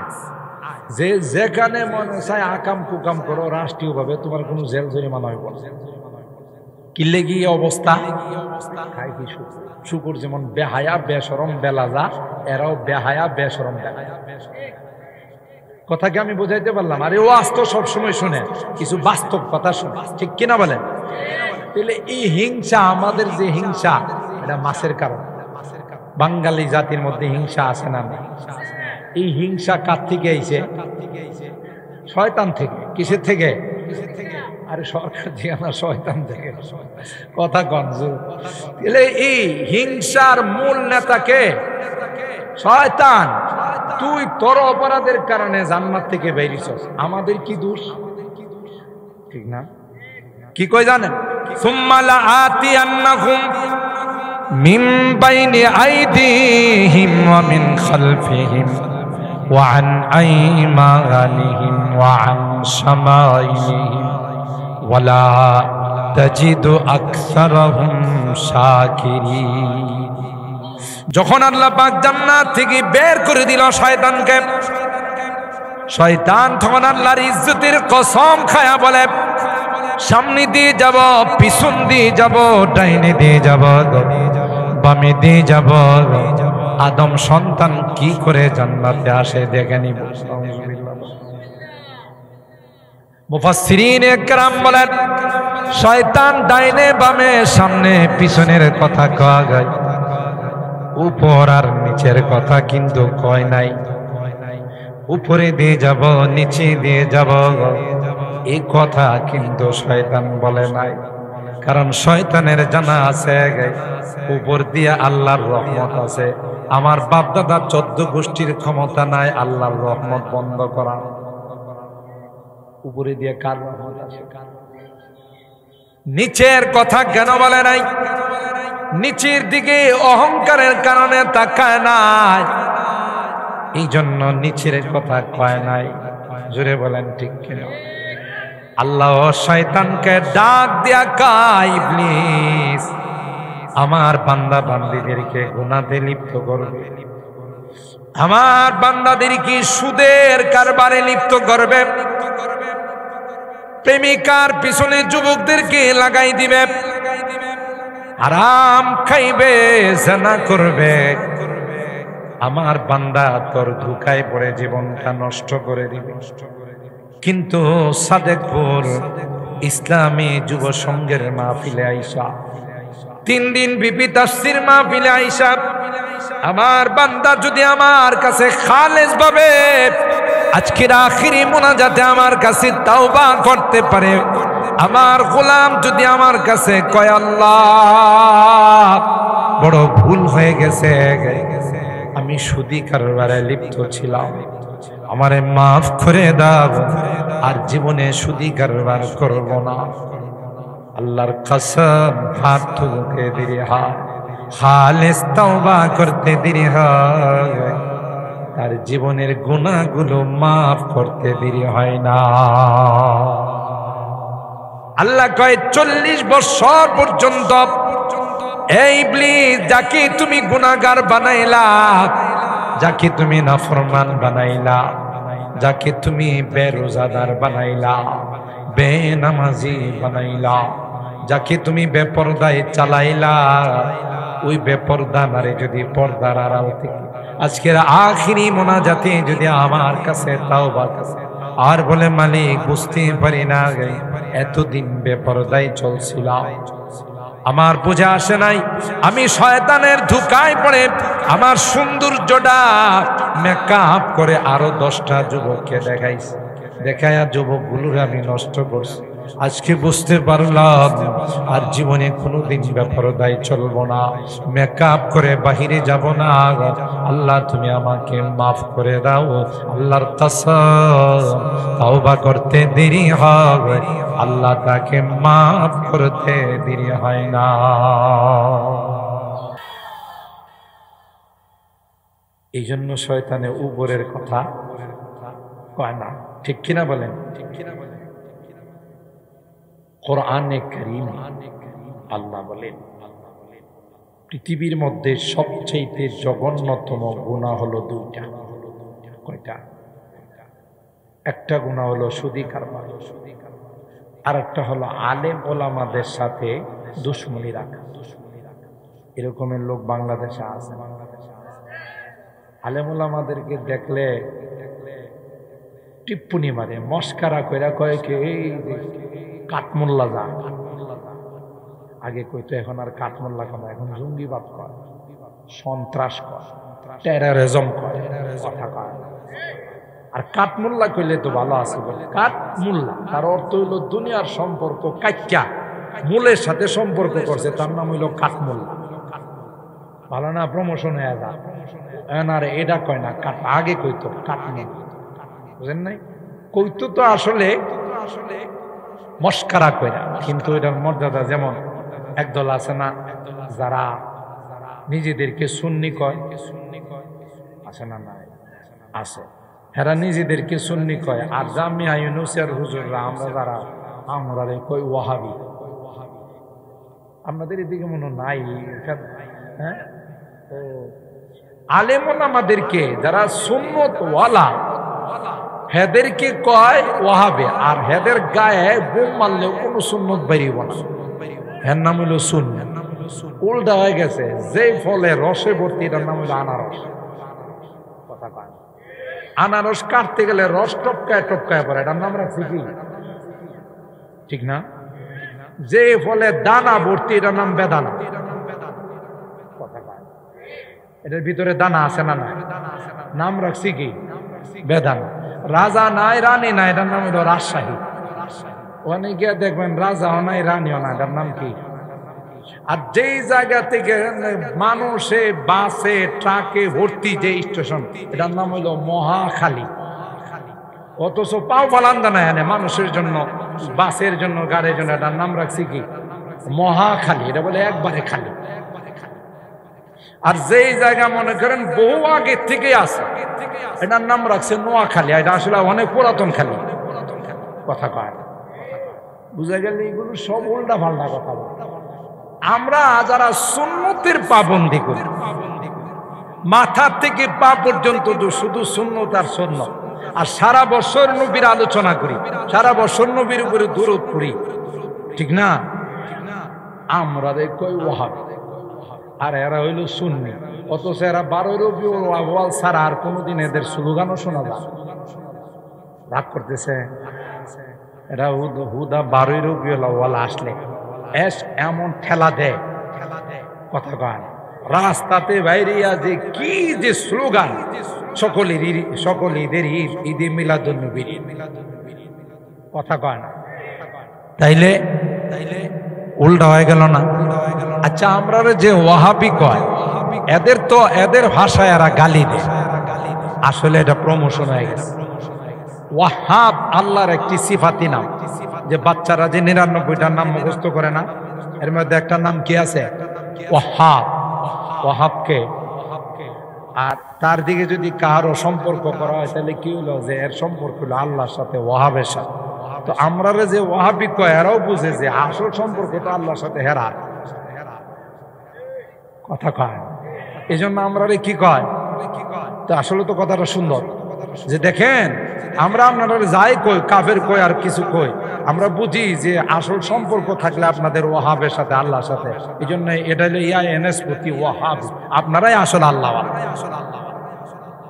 যে যেখানে মনে চায় আকাম কুকাম করো, রাষ্ট্রীয়ভাবে তোমার কোনো জেল জরিমানা হইব না। কিলে গিয়ে অবস্থা খায় কি? শুকুর যেমন বেহায়া, বেশরম, বেলাজা, এরাও বেহায়া, বেশরম, বেলাজা। কথা কি আমি বোঝাইতে পারলাম? আরে ও আজ তো সবসময় শুনে, কিছু বাস্তব কথা শুনে, ঠিক কিনা বলেন? তাহলে এই হিংসা, আমাদের যে হিংসা, এটা মাছের কারণ। বাঙালি জাতির মধ্যে হিংসা আছে না? এই হিংসা কার থেকে আইছে? শয়তান থেকে। কিসের থেকে? আরে সরকার থেকে না, শয়তান থেকে। কথা গঞ্জু। তাহলে এই হিংসার মূল নেতাকে শয়তান। তুই তোর অপরাধের কারণে জান্নাত থেকে বেরিয়েছিস, আমাদের কি দোষ? ঠিক না? কি কই জানেন? সুম্মা লাআতিয়ান্নাহুম মিন বাইনি আইদিহিম ওয়া মিন খালফিহিম ওয়া আন আইমানিহিম ওয়া আন শামাইলিহিম ওয়া লা তাজিদু আকসারাহুম শাকিরিন। যখন আল্লাহ পাক জান্নাত থেকে বের করে দিল শয়তানকে, শয়তান তখন আল্লাহর ইজ্জতের কসম খায়া বলে, সামনে দিয়ে যাব, পিছন দিয়ে যাব, ডাইনে দিয়ে যাব, বামে দিয়ে যাব, আদম সন্তান কি করে জান্নাতে আসে দেখে নিব। মুফাসসিরিন একরাম বলেন, শয়তান ডাইনে বামে সামনে পিছনের কথা কয় যায়, উপর আর নিচের কথা কিন্তু কয় নাই। উপরে দিয়ে যাব, নিচে দিয়ে যাব, এই কথা কিন্তু শয়তান বলে নাই। কারণ শয়তানের জানা আছে উপর দিয়ে আল্লাহর রহমত আছে। আমার বাপ দাদা 14 গোষ্ঠীর ক্ষমতা নাই আল্লাহর রহমত বন্ধ করা। উপরে দিয়ে কার রহমত আছে? নিচের কথা কেন বলে নাই? নিচের দিকে অহংকারের কারণে তাকায় নাই, এই জন্য নিচের কথা কয় নাই। জোরে বলেন ঠিক কিনা? আল্লাহ শয়তানকে ডাক দিয়া কয়, ইবলিস আমার বান্দা বান্দীদেরকে গুনাহতে লিপ্ত করবে, আমার বান্দাদেরকে সুদের কারবারে লিপ্ত করবে, প্রেমিকার পিছনে যুবকদেরকে লাগাই দিবে, আরাম খাইবে, জানা করবে। আমার বান্দা তোর ধোঁকায় পড়ে জীবনটা নষ্ট করে দিবে। কিন্তু সাদেকপুর ইসলামী যুব সংঘের মাহফিলে আইসা 3 দিন বিপি তাফসীর মাহফিলে আইসা আমার বান্দা যদি আমার কাছে খালেস ভাবে আজকের আখিরি মুনাজাতে আমার কাছে তাওবা করতে পারে, আমার গোলাম যদি আমার কাছে কয় আল্লাহ বড় ভুল হয়ে গেছে, আমি সুদী কারবারে লিপ্ত ছিলাম, আমারে মাফ করে দাও, আর জীবনে সুদী কারবার করব না। আল্লাহর কসম, হাত তুলতে দেরি হয়, খালেস তাওবা করতে দেরি হয়, তার জীবনের গুনাহগুলো মাফ করতে দেরি হয় না। আল্লাহ কয় 40 বছর পর্যন্ত এই ইবলিস যাকে তুমি গুনাহগার বানাইলা, যাকে তুমি নাফরমান বানাইলা, যাকে তুমি বেরোজাদার বানাইলা, বেনামাজি বানাইলা, যাকে তুমি বেপরদায় চালাইলা, ওই বেপরদা নারে যদি পর্দার আড়াল থেকে আজকের আখিরি মোনাজাতে যদি আমার কাছে তাওবা কাছে আর বলে মালিক বুঝতে পারি না এতদিন বেপরদায় চলছিলাম, আমার বুঝে আসে নাই, আমি শয়তানের ধোঁকায় পড়ে আমার সৌন্দর্যটা মেকআপ করে আরো 10টা যুবককে দেখাইছি, দেখায়া যুবকগুলোর আমি নষ্ট করছি। আজকে বুঝতে পারলাম আর জীবনে কোনোদিন বেপরদায় চলবো না, মেকআপ করে বাহিরে যাব না। আল্লাহ তুমি আমাকে মাফ করে দাও, আল্লাহর কসম তাওবা করতে দেরি হয়, আল্লাহ তাকে মাফ করতে দেরি হয় না। এই জন্য শয়তানে উপরের কথা কয় না, ঠিক কিনা বলেন? কোরআনে কারীমে আল্লাহ বলেন পৃথিবীর মধ্যে সবচেয়ে জঘন্যতম গুনাহ হলো 2টা। কয়টা? একটা গুনাহ হলো সুদী কারবার, আর একটা হলো আলেম ওলামাদের সাথে দুশমনি রাখা। এরকমের লোক বাংলাদেশে আছে। আলেম ওলামাদেরকে দেখলে টিপ্পুনি মারে, মস্কারা কইরা কয় কি এই কাঠমোল্লা যা, আগে কইতো এখন আর কাঠমোল্লা কয় না, এখন জঙ্গিবাদ কয়, সন্ত্রাস কয়, টেররিজম কয়, কথা কয়। আর কাঠমোল্লা কইলে তো ভালো আছে বলে, কাঠমোল্লা তার অর্থ হইল দুনিয়ার সম্পর্ক কাইটা মূলের সাথে সম্পর্ক করছে, তার নাম হইল কাঠমোল্লা। ভালো না? প্রমোশন হয়ে যা। আর এটা কয় না, আগে কইতো কাঠমোল্লা, বুঝেন নাই? কইতো তো আসলে মস্কারা কইরা, কিন্তু এটার মর্যাদা যেমন একদল আছে না যারা নিজেদেরকে সুন্নি কয়, আছে না? নাই আছে, এরা নিজেদেরকে সুন্নি কয়, আর জামিয়া ইউনুসের হুজুররা আমরা যারা আমরা কই ওয়াহাবি। আপনাদের এদিকে মনে নাই? হ্যাঁ, আলেম ওলামাদেরকে যারা সুন্নত ওয়ালা হেদেরকে কয় ওয়াহাবে, আর হেদের গায়ে বোম মারলেও কোনো সুন্নত বেরিব না, এর নাম হইল সুন্নি। উল্টা হয়ে গেছে, যে ফলে রসে ভর্তি এটার নাম হইল আনারস। কথা কয়, আনারস কাটতে গেলে রস টপকায় টপকায় পড়ে, এটার নাম রাখছি কি? ঠিক না? যে ফলে দানা ভর্তি এটার নাম বেদানা। কথা কয়, এটার ভিতরে দানা আছে না? না, নাম রাখছি কি? বেদানা। রাজা নাই, রানী নাই, এটার নাম হইল রাজশাহী। ওখানে গিয়ে দেখবেন রাজাও নাই, রানীও নাই, এটার নাম কি? আর যেই জায়গা থেকে মানুষে বাসে ট্রাকে ভর্তি যে স্টেশন, এটার নাম হইল মহাখালী। অথচ পাও পালান্দা না এনে মানুষের জন্য, বাসের জন্য, গাড়ির জন্য, এটার নাম রাখছি কি? মহাখালী। এটা বলে একবারে খালি। আর যেই জায়গা মনে করেন বহু আগে থেকে আছে, এটার নাম রাখছে নোয়াখালী। এটা আসলে অনেক পুরাতন খালি। কথা কয়, বুঝা গেল? এগুলো সব উল্টা পাল্টা কথা। আমরা যারা সুন্নতের পাবন্দি করি, মাথা থেকে পা পর্যন্ত শুধু সুন্নত আর সুন্নত, আর সারা বছর নবীর আলোচনা করি, সারা বছর নবীর উপরে দরুদ পড়ি, ঠিক না? আমরা কই ওয়াহাবি, আর এরা হইল সুন্নি। অথচ এরা 12 রবিউল আউয়াল ছাড়া আর কোনোদিন এদের স্লোগানও শোনা যায়। রাগ করতেছে এরা। হুদা 12 রবিউল আউয়াল আসলে এমন ঠেলা দেয়, কথা কয় রাস্তাতে বাইরিয়া যে কি যে স্লোগান, সকলের ঈদে মিলাদুন্নবী, কথা কয় না। তাইলে উল্টা হয়ে গেল না? আচ্ছা, আমরা যে ওয়াহাবি কয়, এদের ভাষায় এরা গালি দেয়, আসলে এটা প্রমোশন হয়ে গেছে। ওয়াহাব আল্লাহর একটি সিফাতি নাম, যে বাচ্চারা যে 99টার নাম মুখস্থ করে না, এর মধ্যে একটা নাম কি আছে? ওয়াহাব। ওয়াহাবকে, আর তার দিকে যদি কারো সম্পর্ক করা হয় তাহলে কি হলো, যে এর সম্পর্ক হলো আল্লাহর সাথে, ওয়াহাবের সাথে। তো আমরা যে ওয়াহাবি কয়, এরাও বুঝে যে আসল সম্পর্কটা আল্লাহর সাথে হেরা, কথা কয়। এই জন্য আমরা কি কয়, তো আসলে তো কথাটা সুন্দর, যে দেখেন আমরা আপনারা যাই কই, কাফের কই আর কিছু কই, আমরা বুঝি যে আসল সম্পর্ক থাকলে আপনাদের ওয়াহাবের সাথে, আল্লাহর সাথে। এই জন্য এটা হলো ইয়াএনএস প্রতি ওয়াহাব, আপনারাই আসল আল্লাহ,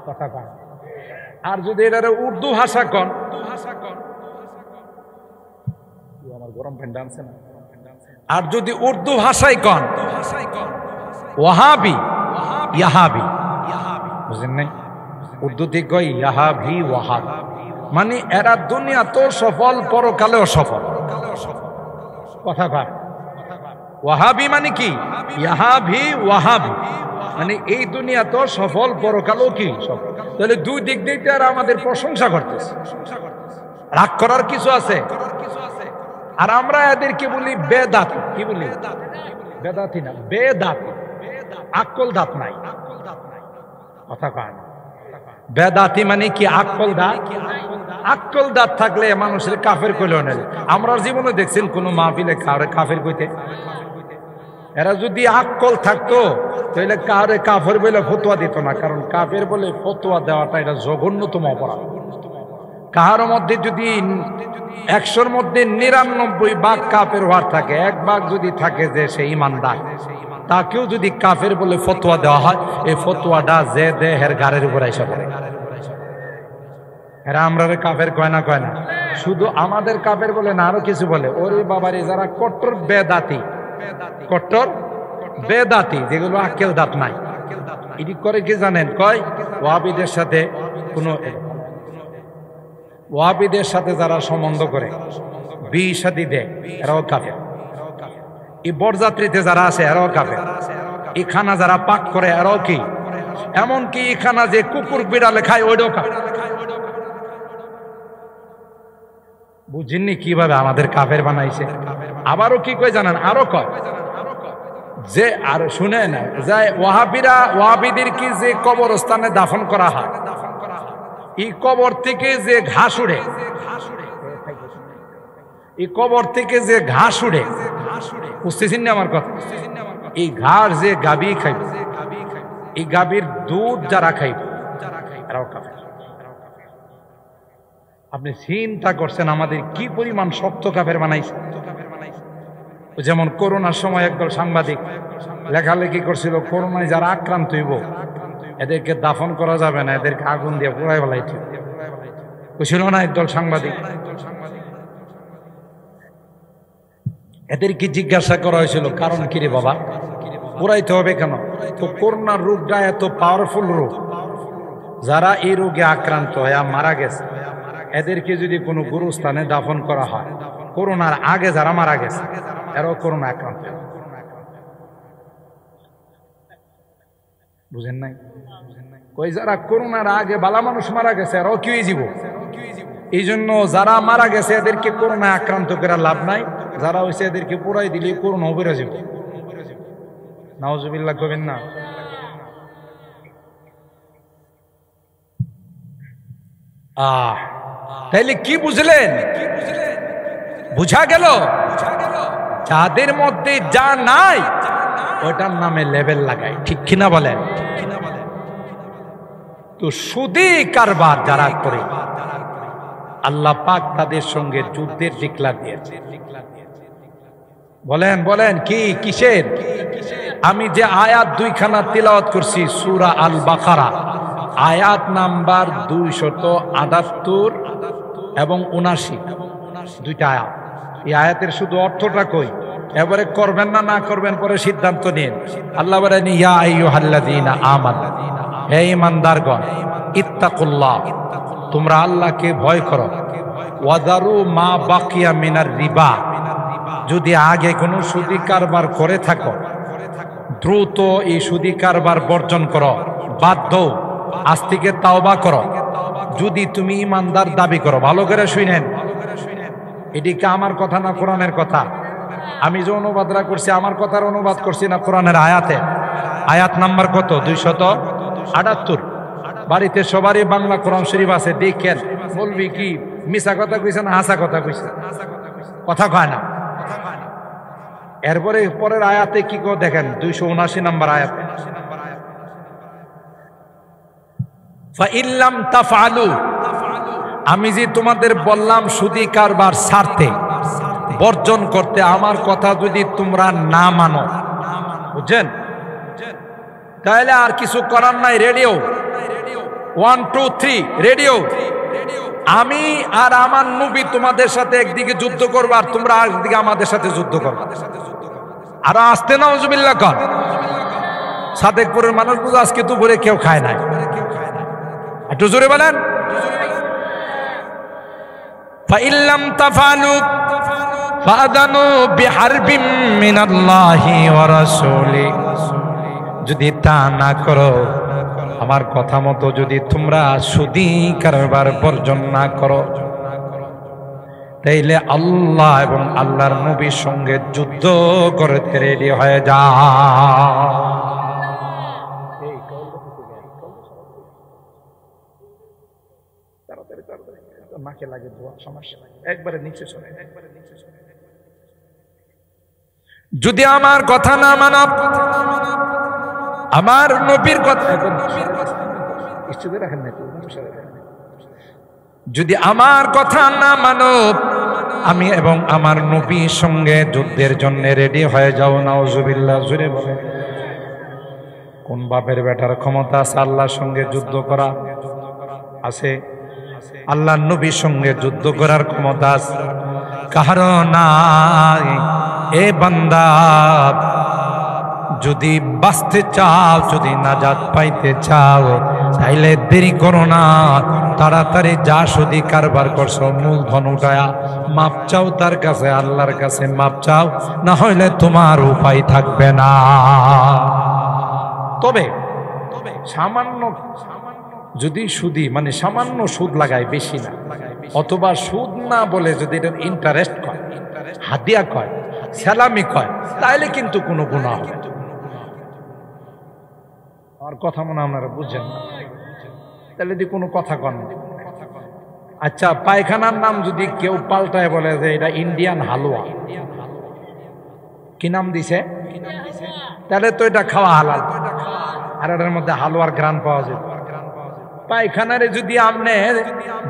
কথা কয়। আর যদি এটা উর্দু ভাষা কন, আমার গরম ফ্যান ডানছে না, আর যদি উর্দু ভাষায় কন ওয়াহাবি, ইয়াহাবি, বুঝেন নাই? উর্দুতে কয় ইয়াহাবি, ওয়াহাব, মানে এরা দুনিয়া তো সফল, পরকালেও সফল, কথা কয়। ওয়াহাবি মানে কি? ইয়াহাবি, ওয়াহাবি, মানে এই দুনিয়া তো সফল, পরকালেও কি সফল। তাহলে দুই দিক দিয়ে আর আমাদের প্রশংসা করতেছে, রাগ করার কিছু আছে? আর আমরা এদেরকে বলি বেদাতি। কি বলি? বেদাতি না, বেদাতি, আকল দাঁত নাই, কথা কয় না। বেদাতি মানে কি? আকল দাঁত। আকল দাঁত থাকলে মানুষের কাফের কইলেও নেই। আমরা জীবনে দেখছেন কোন মাহফিলে কাফের কইতে? এরা যদি আকল থাকতো তাহলে কারে কাফের বলে ফতোয়া দিত না, কারণ কাফের বলে ফতোয়া দেওয়াটা এটা জঘন্যতম অপরাধ। কাহার মধ্যে যদি 100-র মধ্যে 99 ভাগ কাফের হওয়ার থাকে, 1 ভাগ যদি থাকে যে সে ঈমানদার, তাকেও যদি কাফের বলে ফতোয়া দেওয়া হয়, এই ফতোয়াটা যে দেহের গাড়ির উপর এসে পড়ে। এরা আমরা কাফের কয় না, কয় না। শুধু আমাদের কাফের বলে না, আরো কিছু বলে। ওরে বাবারে, যারা কট্টর বেদাতি, কট্টর বেদাতি, যেগুলো আকেল দাঁত নাই, এটি করে কি জানেন? কয় ওয়াহাবিদের সাথে ওয়াহাবিদের সাথে যারা সম্বন্ধ করে, বিয়ে শাদী দেয়, এরাও কাফের। এই বরযাত্রীতে যারা আছে, এরাও কাফের। এই খানা যারা পাক করে, এরাও কি? এমনকি এই খানা যে কুকুর বিড়ালে খায়, ওইটাও কাফের। বুঝিনি কিভাবে আমাদের কাফের বানাইছে? আবারও কি কয় জানেন? আরো কয় যে, আর শুনে না, যে ওয়াহাবিদের কি যে কবরস্থানে দাফন করা হয়, এই কবর থেকে যে ঘাস উড়ে, এই কবর থেকে যে ঘাস উড়ে, বুঝতেছেন না আমার কথা? এই ঘাস যে গাভী খাইবে, এই গাভীর দুধ যারা খাইবে, এরাও কাফের। আপনি চিন্তা করছেন আমাদের কি পরিমাণ শক্ত কাফের বানাইছে? যেমন করোনার সময় একদল সাংবাদিক লেখালেখি করছিল, করোনায় যারা আক্রান্ত হইব এদেরকে দাফন করা যাবে না, এদেরকে আগুন দিয়ে পোড়াই ফেলাইতে বুঝছিল না একদল সাংবাদিক। এদেরকে জিজ্ঞাসা করা হয়েছিল, কারণ কি রে বাবা, পোড়াইতে হবে কেন? তো করোনার রোগটা এত পাওয়ারফুল রোগ, যারা এই রোগে আক্রান্ত হয়ে মারা গেছে, এদেরকে যদি কোনো গুরুস্থানে দাফন করা হয়, করোনার আগে যারা মারা গেছে এরাও করোনা আক্রান্ত। বুঝেন নাই? কই যারা করোনার আগে বালা মানুষ মারা গেছে এরাও কি হয়ে যাব? এই জন্য যারা মারা গেছে এদেরকে করোনা আক্রান্ত করে লাভ নাই, যারা হয়েছে এদেরকে পুরাই দিলে করোনা বেড়ে যাব। নাউজুবিল্লাহ কবেন না। তাইলে কি বুঝলেন? বুঝা গেল যাদের মধ্যে যা নাই ওটার নামে লেবেল লাগাই, ঠিক কিনা বলেন? তো সুদী কারবার যারা করে আল্লাহ পাক তাদের সঙ্গে যুদ্ধের ডিক্লার দিয়েছে। বলেন বলেন কি কিসের? আমি যে আয়াত দুইখানা তিলাওয়াত করছি সূরা আল বাকারা আয়াত নাম্বার 278 এবং 79, দুইটা আয়াত। এই আয়াতের শুধু অর্থটা কই, এবারে করবেন না না করবেন পরে সিদ্ধান্ত নিন। আল্লাহ বলেন ইয়া আইয়ুহাল্লাযীনা আমানু, হে ঈমানদারগণ, ইত্তাকুল্লাহ, তোমরা আল্লাহকে ভয় করো, ওয়াদারু মা বাকিয়া মিনার রিবা, যদি আগে কোনো সুদী কারবার করে থাকো দ্রুত এই সুদী কারবার বর্জন করো, বাদ দাও, আজ থেকে তাওবা করো। যদি তুমি ঈমানদার দাবি করো, ভালো করে শুনেন, এদিকে আমার কথা না কোরআনের কথা। আমি যে অনুবাদরা করছি আমার কথার অনুবাদ করছি না কোরআনের আয়াতে। আয়াত নাম্বার কত? 278। বাড়িতে সবারই বাংলা কোরআন শরীফ আছে, দেখেন বলবি কি মিছা কথা কইছে না হাসা কথা কইছে, কথা কয় না। এরপরে পরের আয়াতে কি কো দেখেন, 279 নম্বর আয়াতে, ফাইল্লাম তাফআলু, আমি যে তোমাদের বললাম সুদী কারবার ছাড়তে বর্জন করতে, আমার কথা যদি তোমরা না মানো, বুঝছেন, তাহলে আর কিছু করার নাই। রেডিও 1 2 3 রেডিও, আমি আর আমার নবী তোমাদের সাথে একদিকে যুদ্ধ করবো আর তোমরা আরেকদিকে আমাদের সাথে যুদ্ধ করবে। আর আসতে নাউজুবিল্লাহ কর, সাদেকপুরের মানুষ বুঝো আজকে দুপুরে কেউ খায় নাই, একটু জোরে বলেন। ফাইল্লাম তাফআলু ফাআযানু বিহারবিম মিনাল্লাহি ওয়া রাসূলি, যদি তা না করো, আমার কথা মতো যদি তোমরা সুদী কারবার বর্জন না করো, তাইলে আল্লাহ এবং আল্লাহর নবীর সঙ্গে যুদ্ধ করতে রেডি হয়ে যাও। মাকে লাগে সমস্যা, একবারে নিচে চলে। যদি আমার কথা না মানো, আমার নবীর কথা, যদি আমার কথা না মানো, আমি এবং আমার নবীর সঙ্গে যুদ্ধের জন্য রেডি হয়ে যাও। নাউজুবিল্লাহ, জোরে বলে। কোন বাপের বেটার ক্ষমতা আছে আল্লাহর সঙ্গে যুদ্ধ করা? আছে? আল্লাহর নবীর সঙ্গে যুদ্ধ করার ক্ষমতা আছে? কারো নাই। এ বান্দা, যদি বাঁচতে চাও, যদি নাজাত পাইতে চাও, তাইলে দেরি করো না, তাড়াতাড়ি যা সুদী কারবার করছো মূলধন উঠায়া মাপ চাও তার কাছে, আল্লাহর কাছে মাপ চাও, না হইলে তোমার উপায় থাকবে না। তবে সামান্য যদি সুদী মানে সামান্য সুদ লাগায়, বেশি না, অথবা সুদ না বলে যদি এটা ইন্টারেস্ট কয়, হাদিয়া কয়, সালামি কয়, তাইলে কিন্তু কোনো গুনাহ হবে। আমার কথা মনে আপনারা বুঝছেন না, তাহলে যদি কোনো কথা কন। আচ্ছা, পায়খানার নাম যদি কেউ পাল্টায় বলে যে এটা ইন্ডিয়ান হালুয়া, কি নাম দিছে, তাহলে তো এটা খাওয়া হালাল, আর এটার মধ্যে হালুয়ার ঘ্রাণ পাওয়া যায়। পায়খানারে যদি আপনি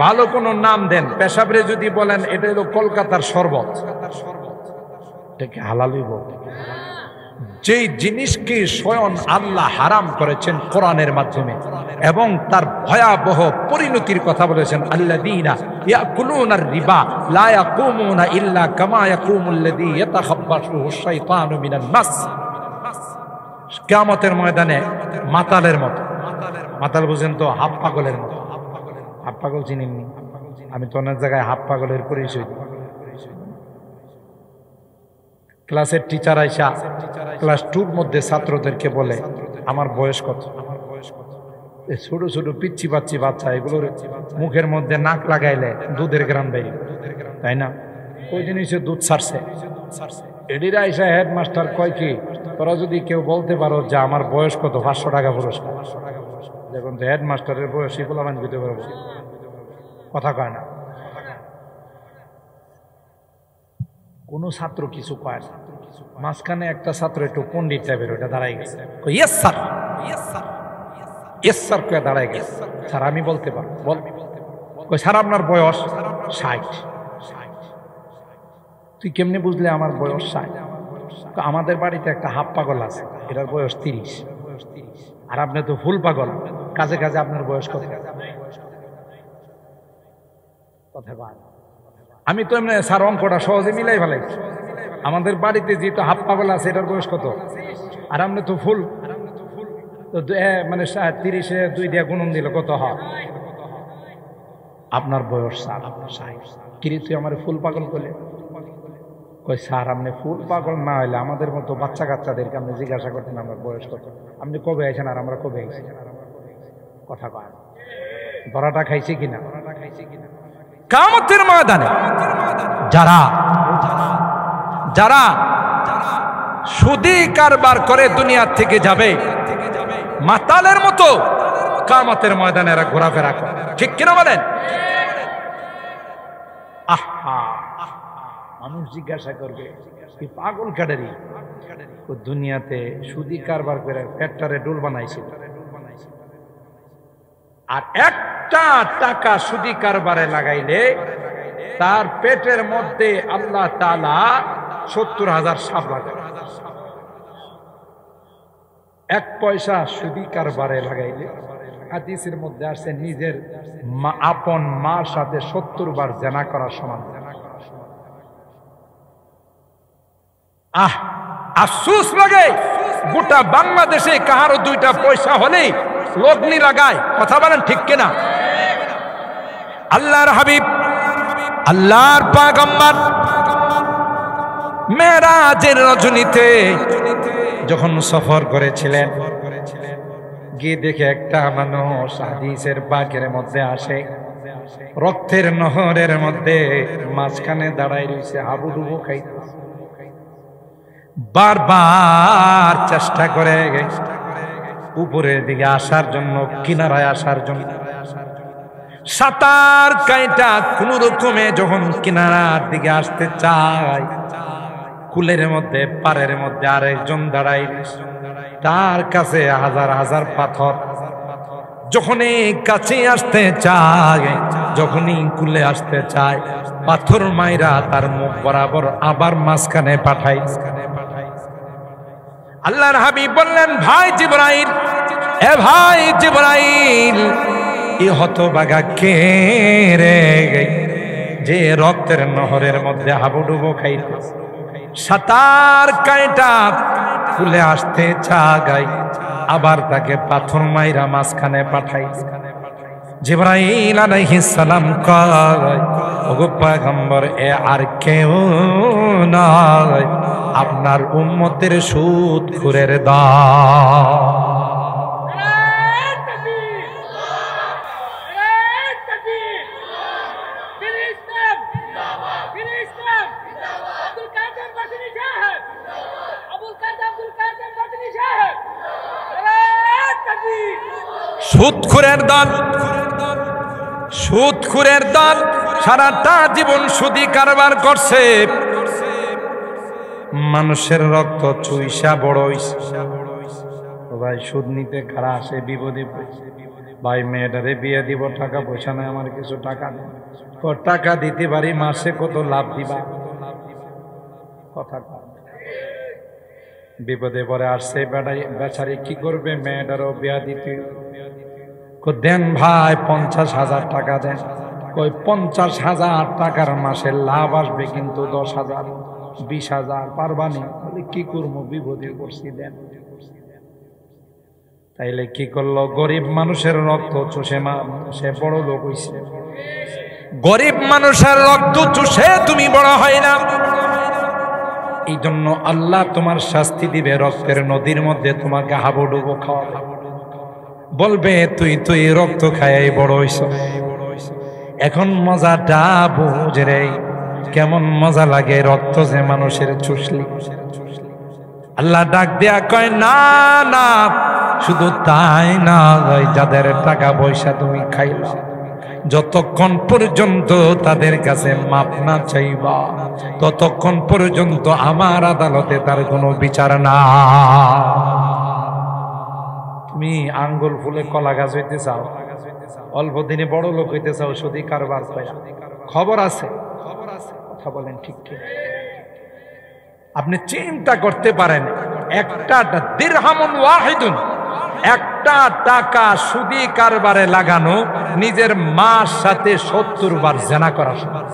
ভালো কোনো নাম দেন, পেশাবরে যদি বলেন এটা হলো কলকাতার শরবত, এটা কি হালাল হইব? যেই জিনিসকে স্বয়ং আল্লাহ হারাম করেছেন কোরআনের মাধ্যমে এবং তার ভয়াবহ পরিণতির কথা বলেছেন, আল্লাযীনা ইয়াকুলুনার রিবা লা ইয়াকুমুনা ইল্লা কামা ইয়াকুমুল্লাযী ইয়াতাখাব্বাতুহু শাইতানু মিনান মাস। কিয়ামতের ময়দানে মাতালের মতো, মাতাল বুঝেন তো, হাফ পাগলের মতো। হাফ পাগল চিনেননি? আমি তো অনেক জায়গায় হাফ পাগলের পরিচয়। ক্লাসের টিচার আইসা ক্লাস 2-র মধ্যে ছাত্রদেরকে বলে, আমার বয়স কত? ছোট ছোট পিচ্ছি পাচ্ছি বাচ্চা, এগুলোর মুখের মধ্যে নাক লাগাইলে দুধের গ্রাম বেরিয়ে, তাই না? ওই জিনিসে দুধ ছাড়ছে। এডিরা আইসা হেডমাস্টার কয় কি, তোরা যদি কেউ বলতে পারো যে আমার বয়স কত, 500 টাকা পুরস্কার। দেখুন তো হেডমাস্টারের বয়স এগুলো আমি দিতে পারবো, কথা কয় না। কোন ছাত্র কিছু কয় না। মাঝখানে একটা ছাত্র একটু পণ্ডিত টাইপের, ওটা দাঁড়াই গেছে, ইয়েস স্যার, ইয়েস স্যার কয়ে দাঁড়াই গেছে। স্যার আমি বলতে পারবো, বল। কই স্যার আপনার বয়স 60। তুই কেমনে বুঝলে আমার বয়স 60? আমাদের বাড়িতে একটা হাফ পাগল আছে, এটার বয়স 30। আর আপনি তো ফুল পাগল, কাজে কাজে আপনার বয়স কত? কথা বল। আমি তো এমনি স্যার অঙ্কটা সহজে মিলাই ফেলাইছি। আমাদের বাড়িতে যেহেতু হাফ পাগল আছে, এটার বয়স কত? আর আপনি তো ফুল, তো মানে 30-এ 2 দিয়ে গুণন দিলে কত হয়? আপনার বয়স 60। কিরে তুই আমার ফুল পাগল বলে? কই স্যার আপনি ফুল পাগল না হইলে আমাদের মতো বাচ্চা কাচ্চাদেরকে আপনি জিজ্ঞাসা করতেন আমার বয়স কত, আপনি কবে আইছেন আর আমরা কবে আইছি? কথা কয় ধরাটা খাইছে কিনা? কিয়ামতের ময়দানে যারা যারা সুদি কারবার করে দুনিয়া থেকে যাবে, মাতালের মতো কিয়ামতের ময়দানে এরা ঘোরাফেরা করে, ঠিক কিনা বলেন? আহা, মানুষ জিজ্ঞাসা করবে কি পাগল কাটারি ও দুনিয়াতে সুদি কারবার করে ফ্যাক্টরে ডোল বানাইছে, আর একটা টাকা সুদি কারবারে লাগাইলে তার পেটের মধ্যে আল্লাহ তাআলা 70,000 সাপ লাগায়। 1 পয়সা সুদি কারবারে লাগাইলে হাদিসের মধ্যে আসছে নিজের আপন মার সাথে 70 বার জিনা করার সমান। আফসোস লাগে গোটা বাংলাদেশে কাহারো 2টা পয়সা হলেই লগ্নি লাগায়। কথা বলেন ঠিক কিনা? আল্লাহর হাবিব, আল্লাহর পয়গম্বর মেরাজের রজনীতে যখন সফর করেছিলেন, গিয়ে দেখে একটা মানুষ হাদিসের পাকের মধ্যে আসে, রক্তের নহরের মধ্যে মাঝখানে দাঁড়াই রয়েছে, হাবুডুবু খাইতেছে। বারবার চেষ্টা করে উপরের দিকে আসার জন্য, কিনারায় আসার জন্য সাঁতার কাইটা কোন রকমে যখন কিনারার দিকে আসতে চায়, কুলের মধ্যে পাড়ের মধ্যে আরেকজন দাঁড়াই, তার কাছে হাজার হাজার পাথর। যখনই কাছে আসতে চায়, যখনই কুলে আসতে চায়, পাথর মাইরা তার মুখ বরাবর আবার মাঝখানে পাঠাই। আল্লাহর হাবিব বললেন, ভাই জিবরাইল, এ ভাই জিবরাইল, এ হতভাগা কে রে যে রক্তের নহরের মধ্যে হাবুডুবু খাইতেছে, সাঁতার কাইটা কুলে আসতে চায়, আবার তাকে পাথর মাইরা মাঝখানে পাঠাই। জিবরাইল আলাইহিস সালাম কয়, ওগো পয়গম্বর, এ আর কেউ নয়, আপনার উম্মতের সুদখোরের দল। সুদখোরের দল, সুদখোরের দল সারাটা জীবন সুদি কারবার করছে, মানুষের রক্ত চুইসা বড় হইছে। ভাই সুদ নিতে খারাপ আসে, বিপদে পড়ছে। ভাই মেয়েটারে বিয়ে দিব, টাকা পয়সা নাই, আমার কিছু টাকা নেই। টাকা দিতে পারি, মাসে কত লাভ দিবা? কথা বিপদে পরে আসছে বেচারি, কি করবে? মেয়েটারও বিয়া দিতে। দেন ভাই 50,000 টাকা দেন। কই 50,000 টাকার মাসে লাভ আসবে, কিন্তু 10,000 20,000 পারবানি? কি করবো, বিপদে পড়ছি, দেন। তাইলে কি করলো? গরিব মানুষের রক্ত চুষে সে বড় লোক হইছে। গরিব মানুষের রক্ত চুষে তুমি বড় হয় না। এই জন্য আল্লাহ তোমার শাস্তি দিবে, রক্তের নদীর মধ্যে তোমাকে হাবুডুবু খাওয়াবে, বলবে তুই রক্ত খায় বড় হইছ। এখন মজাটা বুঝ রে, কেমন মজা লাগে রক্ত যে মানুষের চুষলি। আল্লাহ ডাক দেয়া কয়, না না, শুধু তাই না, যাদের টাকা পয়সা তুমি খাইলা, যতক্ষণ পর্যন্ত তাদের কাছে মাপ না চাইবা ততক্ষণ পর্যন্ত আমার আদালতে তার কোনো বিচার না। তুমি আঙ্গুল ফুলে কলা গাছ হইতে চাও, অল্প দিনে বড় লোক হইতে চাও, শুধু কারবার খবর আছে, কথা বলেন ঠিক ঠিক। আপনি চিন্তা করতে পারেন, একটা দিরহামুন ওয়াহিদুন, একটা টাকা সুদি কারবারে লাগানো নিজের মার সাথে 70 বার জেনা করা সমান।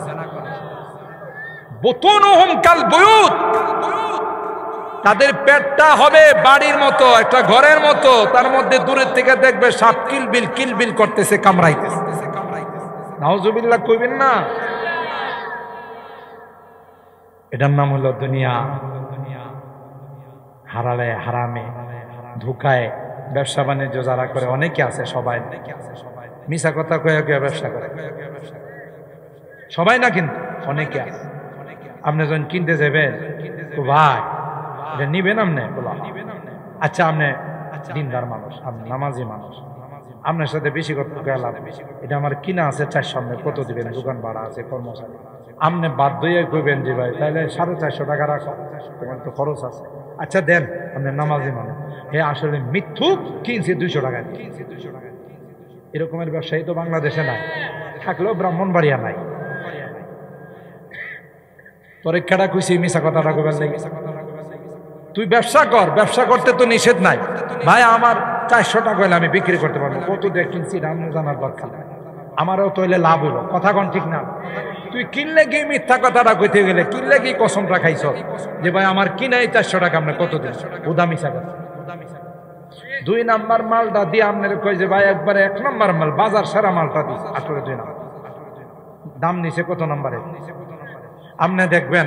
বুতুনুহুম কাল বুয়ুত, তাদের পেটটা হবে বাড়ির মতো, একটা ঘরের মতো, তার মধ্যে দূরের থেকে দেখবে সাপ কিলবিল কিলবিল করতেছে, কামড়াইতেছে। নাউজুবিল্লাহ কইবেন না? এটার নাম হলো দুনিয়া। হারালে হারামে ধোকায় ব্যবসা বাণিজ্য যারা করে, অনেকে আছে, সবাই মিছা কথা কয়ে কয়ে ব্যবসা করে, সবাই না কিন্তু অনেকে আছে। আপনি যখন কিনতে যাবেন, তো ভাই এটা নিবেন, আপনি বলো আচ্ছা, আপনি দিনদার মানুষ, আপনি নামাজি মানুষ, আপনার সাথে বেশি কথা গেলাম, এটা আমার কিনা আছে 400, আপনি কত দিবেন? দোকান ভাড়া আছে, কর্মচারী। আপনি বাধ্য হয়ে কইবেন যে ভাই তাহলে 450 টাকা রাখো, তোমার তো খরচ আছে। আচ্ছা দেন, আপনি নামাজি মানুষ। হে আসলে মিথ্যুক, কিনছে 200 টাকা। এরকমের ব্যবসায়ী তো বাংলাদেশে নাই, থাকলেও ব্রাহ্মণবাড়িয়া নাই। পরীক্ষাটা কইছি মিছা কথাটা কইবার লাগি। তুই ব্যবসা কর, ব্যবসা করতে তো নিষেধ নাই ভাই। আমার 400 টাকা হইলে আমি বিক্রি করতে পারবো, কত দিয়ে কিনছি রান্না জানার দরকার, আমারও তো হইলে লাভ হইল। কথা কোন ঠিক না? তুই কিনলে কি মিথ্যা কথাটা কইতে গেলে, কিনলে কি কসমটা খাইছ যে ভাই আমার কিনাই 400 টাকা, আপনি কত দিন? উদা মিছা কথা। 2 নাম্বার মালটা দিয়ে আপনার কই যে ভাই একবারে 1 নাম্বার মাল, বাজার সারা মালটা দিই, আসলে 2 নাম্বার দাম নিছে কত নাম্বারে। আপনি দেখবেন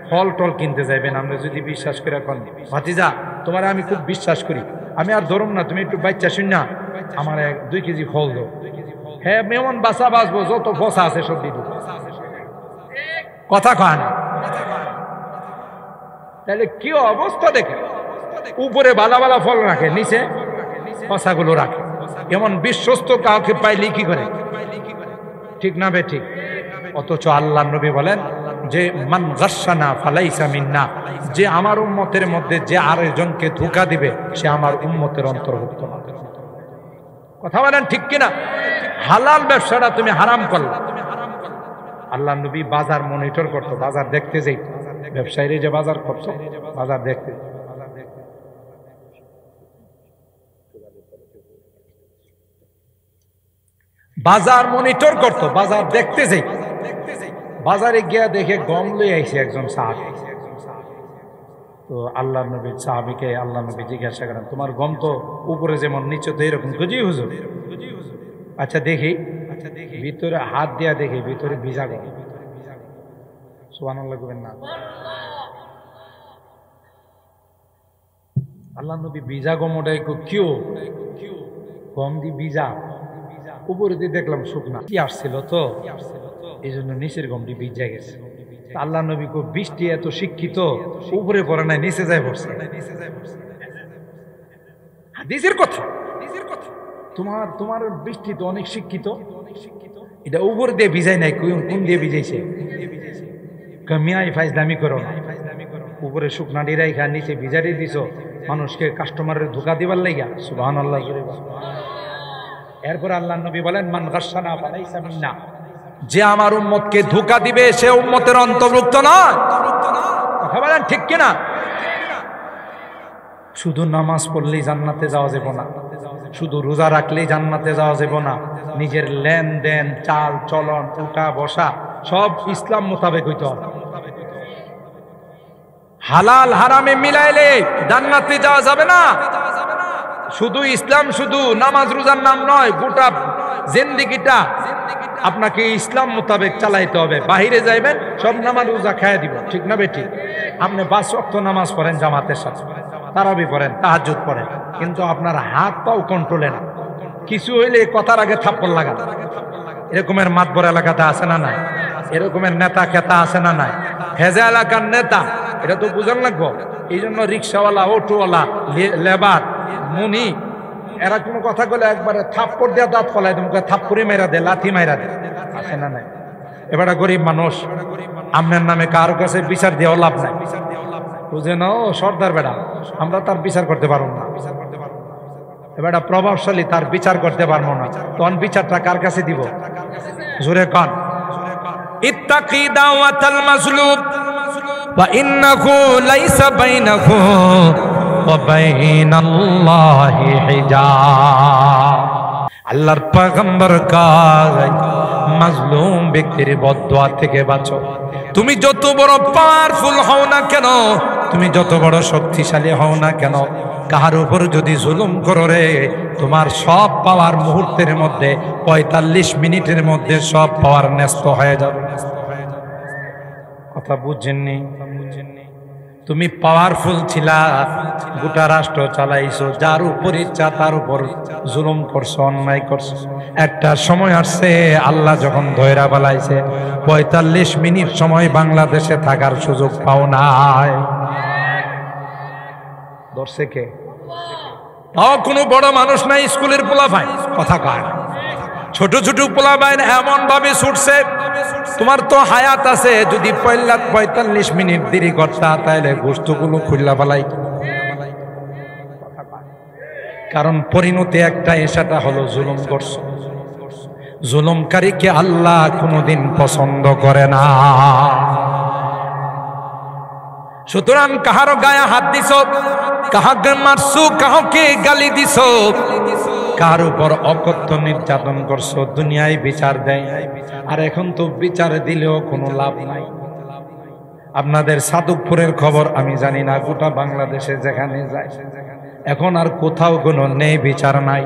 ফল টল কিনতে যাইবেন, আপনি যদি বিশ্বাস করে এখন ভাতিজা তোমার আমি খুব বিশ্বাস করি, আমি আর ধরুন না, তুমি একটু বাচ্চা শুন না, আমার 2 কেজি ফল দাও। হ্যাঁ মেমন বাসা বাঁচবো, যত ফসা আছে সব দিব, কথা কয় না। তাহলে কি অবস্থা দেখে, উপরে বালা বালা ফল রাখে, নিচে ফসাগুলো রাখে। এমন বিশ্বস্ত কাউকে পাইলে কি করে, ঠিক না বে ঠিক? অথচ আল্লাহ নবী বলেন যে মান গাশশানা ফালাইসা মিন্না, যে আমার উম্মতের মধ্যে যে আরেকজনকে ধোঁকা দিবে সে আমার উম্মতের অন্তর্ভুক্ত না। কথা বলেন ঠিক কিনা? হালাল ব্যবসাটা তুমি হারাম করলা। আল্লাহ নবী বাজার মনিটর করতো, বাজার দেখতে যাই, ব্যবসায়ীরা যে বাজার করতো, বাজার দেখতে, বাজার মনিটর করতো, বাজার দেখতে যাই। বাজারে গিয়া দেখে গম লই আইছে একজন সাহাবী। তো আল্লাহ নবীর সাহাবীকে আল্লাহ নবী জিজ্ঞাসা করেন, তোমার গম তো উপরে যেমন নিচে তো এরকম। জি হুজুর। আচ্ছা দেখি, ভিতরে হাত দিয়া দেখি, ভিতরে ভিজা গম। সুবহানাল্লাহ কইবেন না? আল্লাহ নবী ভিজা গম ওটাই কিউ গম দি ভিজা, উপরে দিয়ে দেখলাম শুকনা। কি আসছিল তো, এই জন্য নিচের গমটি ভিজা গেছে। আল্লাহ নবী কো বৃষ্টি এত শিক্ষিত, উপরে পড়ে নাই, নিচে যায় পড়ছে। হাদিসের কথা, তোমার তোমার বৃষ্টি তো অনেক শিক্ষিত, এটা উপরে দিয়ে ভিজাই নাই, কোন দিয়ে ভিজাইছে? কামিয়াই ফাইজলামি করো না, উপরে শুকনা ডিরাই খা, নিচে ভিজারি দিছ মানুষকে, কাস্টমারের ধোকা দিবার লাইগা। সুবহানাল্লাহ। এরপর আল্লাহ নবী বলেন মান গাশশানা ফালাইসা মিন্না, যে আমার উম্মতকে ধোঁকা দিবে সে উম্মতের অন্তর্ভুক্ত নয়। কথা বলেন ঠিক কিনা? শুধু নামাজ পড়লেই জান্নাতে যাওয়া যাবে না, শুধু রোজা রাখলেই জান্নাতে যাওয়া যাবে না। নিজের লেনদেন, চাল চলন, উঠা বসা সব ইসলাম মোতাবেক হইতে হবে। হালাল হারামে মিলাইলে জান্নাতে যাওয়া যাবে না। শুধু ইসলাম, শুধু নামাজ রোজার নাম নয়, গোটা জিন্দেগিটা আপনাকে ইসলাম মোতাবেক চালাইতে হবে। বাহিরে যাইবেন সব নামাজ রোজা খাইয়া দিব, ঠিক না বেঠিক? আপনি 5 ওয়াক্ত নামাজ পড়েন জামাতের সাথে, তারাবি পড়েন, তাহাজ্জুদ পড়েন, কিন্তু আপনার হাত পাও কন্ট্রোলে না। কিছু হইলে কথার আগে থাপ্পড় লাগান। এরকমের মাতবর এলাকাতে আছে না নাই? এরকমের নেতা খেতা আছে না নাই? হেজা এলাকার নেতা, এটা তো বুঝান লাগবো। এই জন্য রিক্সাওয়ালা, অটোওয়ালা, লেবার, মুনি, এরা কোনো কথা বলে একবারে থাপ্পড় দেওয়া দাঁত ফলাই তুমি থাপ্পড়ি মেরা দে, লাথি মাইরা দে, আছে না নাই? এবারে গরিব মানুষ, আপনার নামে কারো কাছে বিচার দেওয়া লাভ নাই, বুঝে নাও সর্দার বেড়া, আমরা তার বিচার করতে পারবো না। এবারে প্রভাবশালী, তার বিচার করতে পারবো না, তখন বিচারটা কার কাছে দিব? জোরে কান, ইত্তাকি দাওয়াতাল মাজলুম ওয়া ইন্নাহু লাইসা বাইনাহু ওয়া বাইনাল্লাহি হিজাব। আল্লাহর পয়গম্বর কয় মাজলুম ব্যক্তির বদদুয়া থেকে বাঁচো। তুমি যত বড় পাওয়ারফুল হও না কেন, তুমি যত বড় শক্তিশালী হও না কেন, কাহার উপর যদি জুলুম করো রে, তোমার সব পাওয়ার মুহূর্তের মধ্যে ৪৫ মিনিটের মধ্যে সব পাওয়ার নষ্ট হয়ে যাবে। কথা বুঝছেননি? তুমি পাওয়ারফুল ছিলা, গোটা রাষ্ট্র চালাইছো, যার উপর ইচ্ছা তার উপর জুলুম করছো, অন্যায় করছো। একটা সময় আসছে আল্লাহ যখন ধৈরা বালাইছে ৪৫ মিনিট সময় বাংলাদেশে থাকার সুযোগ পাও নাই। ধরছে কে? তাও কোনো বড় মানুষ নাই, স্কুলের পোলাপাইন কথা কয়, ছোট ছোট পোলাপাইন এমন ভাবে ছুটছে, তোমার তো হায়াত আছে, যদি ৪৫ মিনিট দেরি করতা তাহলে গোশতগুলো খুললা ফেলাই। কারণ পরিণতি একটা, এসাটা হলো জুলুম করছো। জুলুমকারীকে আল্লাহ কোনোদিন পছন্দ করে না। সুতরাং কাহারো গায়ে হাত দিছ, কাহাকে মারছো, কাহকে গালি দিছ, কার উপর অকথ্য নির্যাতন করছো, দুনিয়ায় বিচার দেয়। আর এখন তো বিচার দিলেও কোনো লাভ নাই। আপনাদের সাদুকপুরের খবর আমি জানি না, গোটা বাংলাদেশে যেখানে যায় এখন আর কোথাও কোনো নেই বিচার নাই।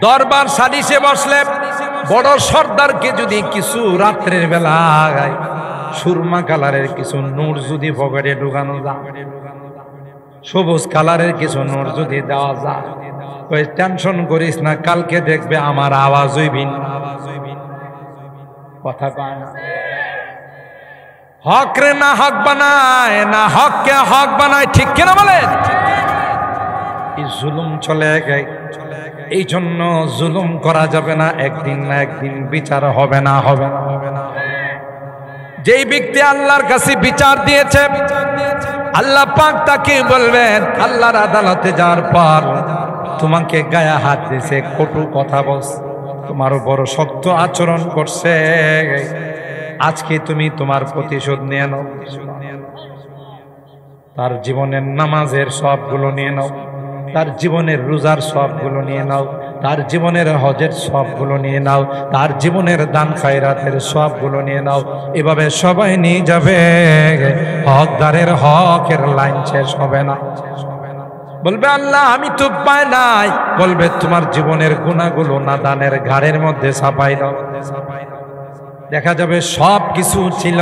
দরবার সালিশে বসলে বড় সর্দারকে যদি কিছু রাত্রের বেলায় সুরমা কালারের কিছু নূর যদি পকেটে ঢুকানো যায়, সবুজ কালারের কিছু নূর যদি দেওয়া যায়, ওই টেনশন করিস না, কালকে দেখবে আমার আওয়াজ হইবিন। কথা কয় না, হক রে না হক বানায়, না হককে হক বানায়, ঠিক কিনা বলেন? এই জুলুম চলে গেছে, এই জন্য জুলুম করা যাবে না, একদিন না একদিন বিচার হবে না, হবে না, হবে না। যেই ব্যক্তি আল্লাহর কাছে বিচার দিয়েছে, আল্লাহ পাক তাকে বলবেন, আল্লাহর আদালতে যাওয়ার পর তোমাকে গায়ে হাত দিয়েছে, কটু কথা বলছে, তোমার বড় শক্ত আচরণ করছে, আজকে তুমি তোমার প্রতিশোধ নিয়ে নাও। তার জীবনের নামাজের সবগুলো নিয়ে নাও, তার জীবনের রোজার সবগুলো নিয়ে নাও, তার জীবনের হজের সবগুলো নিয়ে নাও, তার জীবনের দান খায়রাতের সবগুলো নিয়ে নাও। এভাবে সবাই নিয়ে যাবে, হকদারের হকের লাইন শেষ হবে না। বলবে আল্লাহ আমি তো পাই নাই, বলবে তোমার জীবনের গুনাহগুলো নাদানের ঘাড়ের মধ্যে ছাপাই দাও। দেখা যাবে সব কিছু ছিল,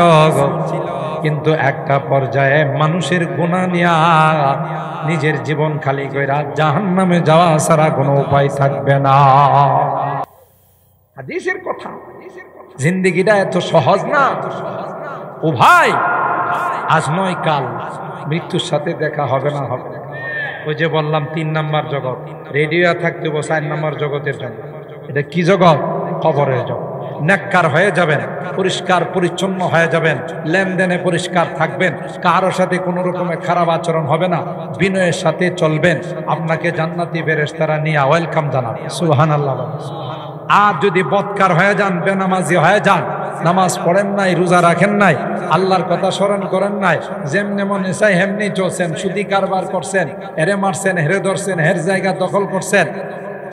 কিন্তু একটা পর্যায়ে মানুষের গুনাহ নিয়া নিজের জীবন খালি কইরা জাহান্নামে যাওয়া ছাড়া কোনো উপায় থাকবে না। হাদিসের কথা, জিন্দেগিটা এত সহজ না। ও ভাই, আজ নয় কাল মৃত্যুর সাথে দেখা হবে না, হবে না। ওই যে বললাম ৩ নাম্বার জগৎ, রেডিও থাকতে ৪ নাম্বার জগতের জন্য। এটা কি জগৎ? কবরের জগৎ। নেককার হয়ে যাবেন, পরিষ্কার পরিচ্ছন্ন হয়ে যাবেন, লেনদেনে পরিষ্কার থাকবেন, কারোর সাথে কোনো রকমের খারাপ আচরণ হবে না, বিনয়ের সাথে চলবেন, আপনাকে জান্নাতি ফেরেশতারা নিয়ে ওয়েলকাম জানাবে। সুবহানাল্লাহ। আর যদি বদকার হয়ে যান, বেনামাজি হয়ে যান, নামাজ পড়েন নাই, রোজা রাখেন নাই, আল্লাহর কথা স্মরণ করেন নাই, যেমনি মনে চাই হেমনি চলছেন, সুদি কারবার করছেন, হেরে মারছেন, হেরে ধরছেন, হের জায়গা দখল করছেন,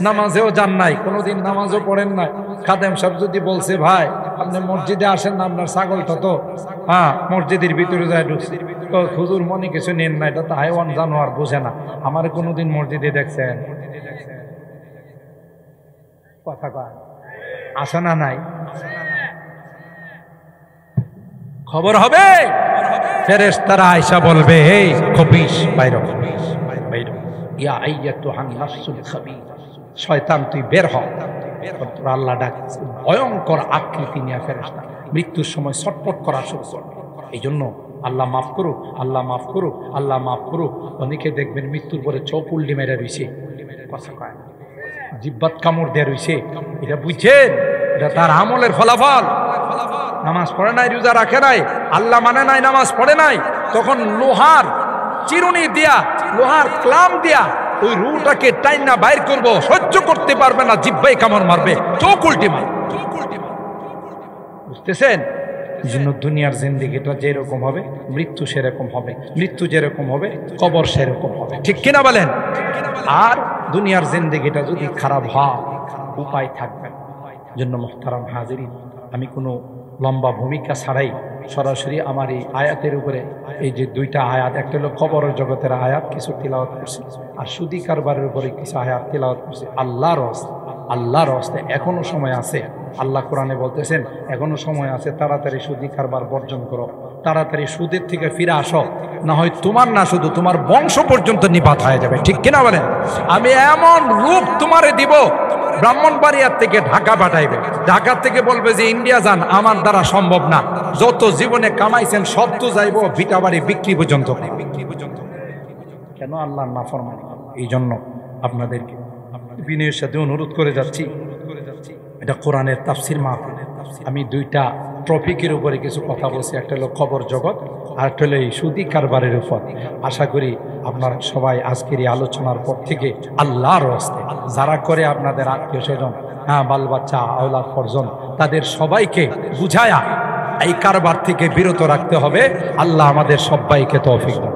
নামাজেও যান নাই, কোনোদিন নামাজও পড়েন নাই। খাদেম সাহেব যদি বলছে ভাই আপনি মসজিদে আসেন না, আপনার ছাগলটা তো মসজিদের ভিতরে যায় ঢুকছে, তো হুজুর মনে কিছু নেন না, এটা তো হাইওয়ান জানোয়ার, বুঝে না। আমার কোনোদিন মসজিদে দেখছেন? কথা কয় আসে না নাই? খবর হবে, ফেরেশতারা আয়েশা বলবে এই খবিশ বাইরে, বাইরে, ইয়া আইয়াতুহান নাফসুল খাবিথা, শয়তান তুই বের হ। আল্লাহ ডাকছে, ভয়ঙ্কর আকৃতি নিয়ে ফেরেশতা মৃত্যুর সময় ছটফট করা শুরু করবে। এই জন্য আল্লাহ মাফ করুক, আল্লাহ মাফ করুক, আল্লাহ মাফ করুক। অনেকে দেখবেন মৃত্যুর পরে চোখ উল্টি মেরে রইছে, কথা কয় না, জিব্বাত কামড় দিয়ে রইছে। এটা বুঝছেন? এটা তার আমলের ফলাফল। নামাজ পড়ে নাই, রোজা রাখে নাই, আল্লাহ মানে নাই, নামাজ পড়ে নাই, তখন লোহার চিরুনি দিয়া, লোহার ক্লাম দিয়া ওই রুটাকে টাইনা বাইর করব, সহ্য করতে পারবে না, জিব্বাই কামড় মারবে, চোখ উল্টি মারবে। বুঝতেছেন? এই জন্য দুনিয়ার জিন্দেগিটা যেরকম হবে মৃত্যু সেরকম হবে, মৃত্যু যেরকম হবে কবর সেরকম হবে, ঠিক কিনা বলেন? আর দুনিয়ার জিন্দেগিটা যদি খারাপ হয় উপায় থাকবে না। জন্য মুহতারাম হাজিরিন, আমি কোনো লম্বা ভূমিকা ছাড়াই সরাসরি আমার এই আয়াতের উপরে, এই যে দুইটা আয়াত, একটা হলো কবরের জগতের আয়াত কিছু তিলাওয়াত করছি, আর সুদী কারবারের উপরে কিছু আয়াত তিলাওয়াত করছি। আল্লাহর রাস্তা, আল্লাহর রাস্তা এখনো সময় আছে। আল্লাহ কোরআনে বলতেছেন এখনো সময় আছে, তাড়াতাড়ি সুদী কারবার বর্জন করো, তাড়াতাড়ি সুদের থেকে ফিরে আসো, না হয় তোমার না শুধু তোমার বংশ পর্যন্ত নিপাত হয়ে যাবে, ঠিক কিনা বলেন? আমি এমন রূপ তোমারে দিব, ব্রাহ্মণবাড়িয়ার থেকে ঢাকা পাঠাইবে, ঢাকা থেকে বলবে যে ইন্ডিয়া যান, আমার দ্বারা সম্ভব না, যত জীবনে কামাইছেন সব তো যাইব ভিটা বাড়ি বিক্রি পর্যন্ত। কেন? আল্লাহর নাফরমানি। এই জন্য আপনাদেরকে বিনয়ের সাথে অনুরোধ করে যাচ্ছি, এটা কোরআনের তাফসির মাহফিল। আমি দুইটা টপিকের উপরে কিছু কথা বলছি, একটা হলো খবর জগৎ, আর একটা হলো এই সুদী কারবারের উপর। আশা করি আপনারা সবাই আজকের এই আলোচনার পর থেকে আল্লাহর রাস্তায় যারা করে, আপনাদের আত্মীয় স্বজন, বাল বাচ্চা, আওলাদ ফরজন, তাদের সবাইকে বুঝায়া এই কারবার থেকে বিরত রাখতে হবে। আল্লাহ আমাদের সবাইকে তৌফিক দান।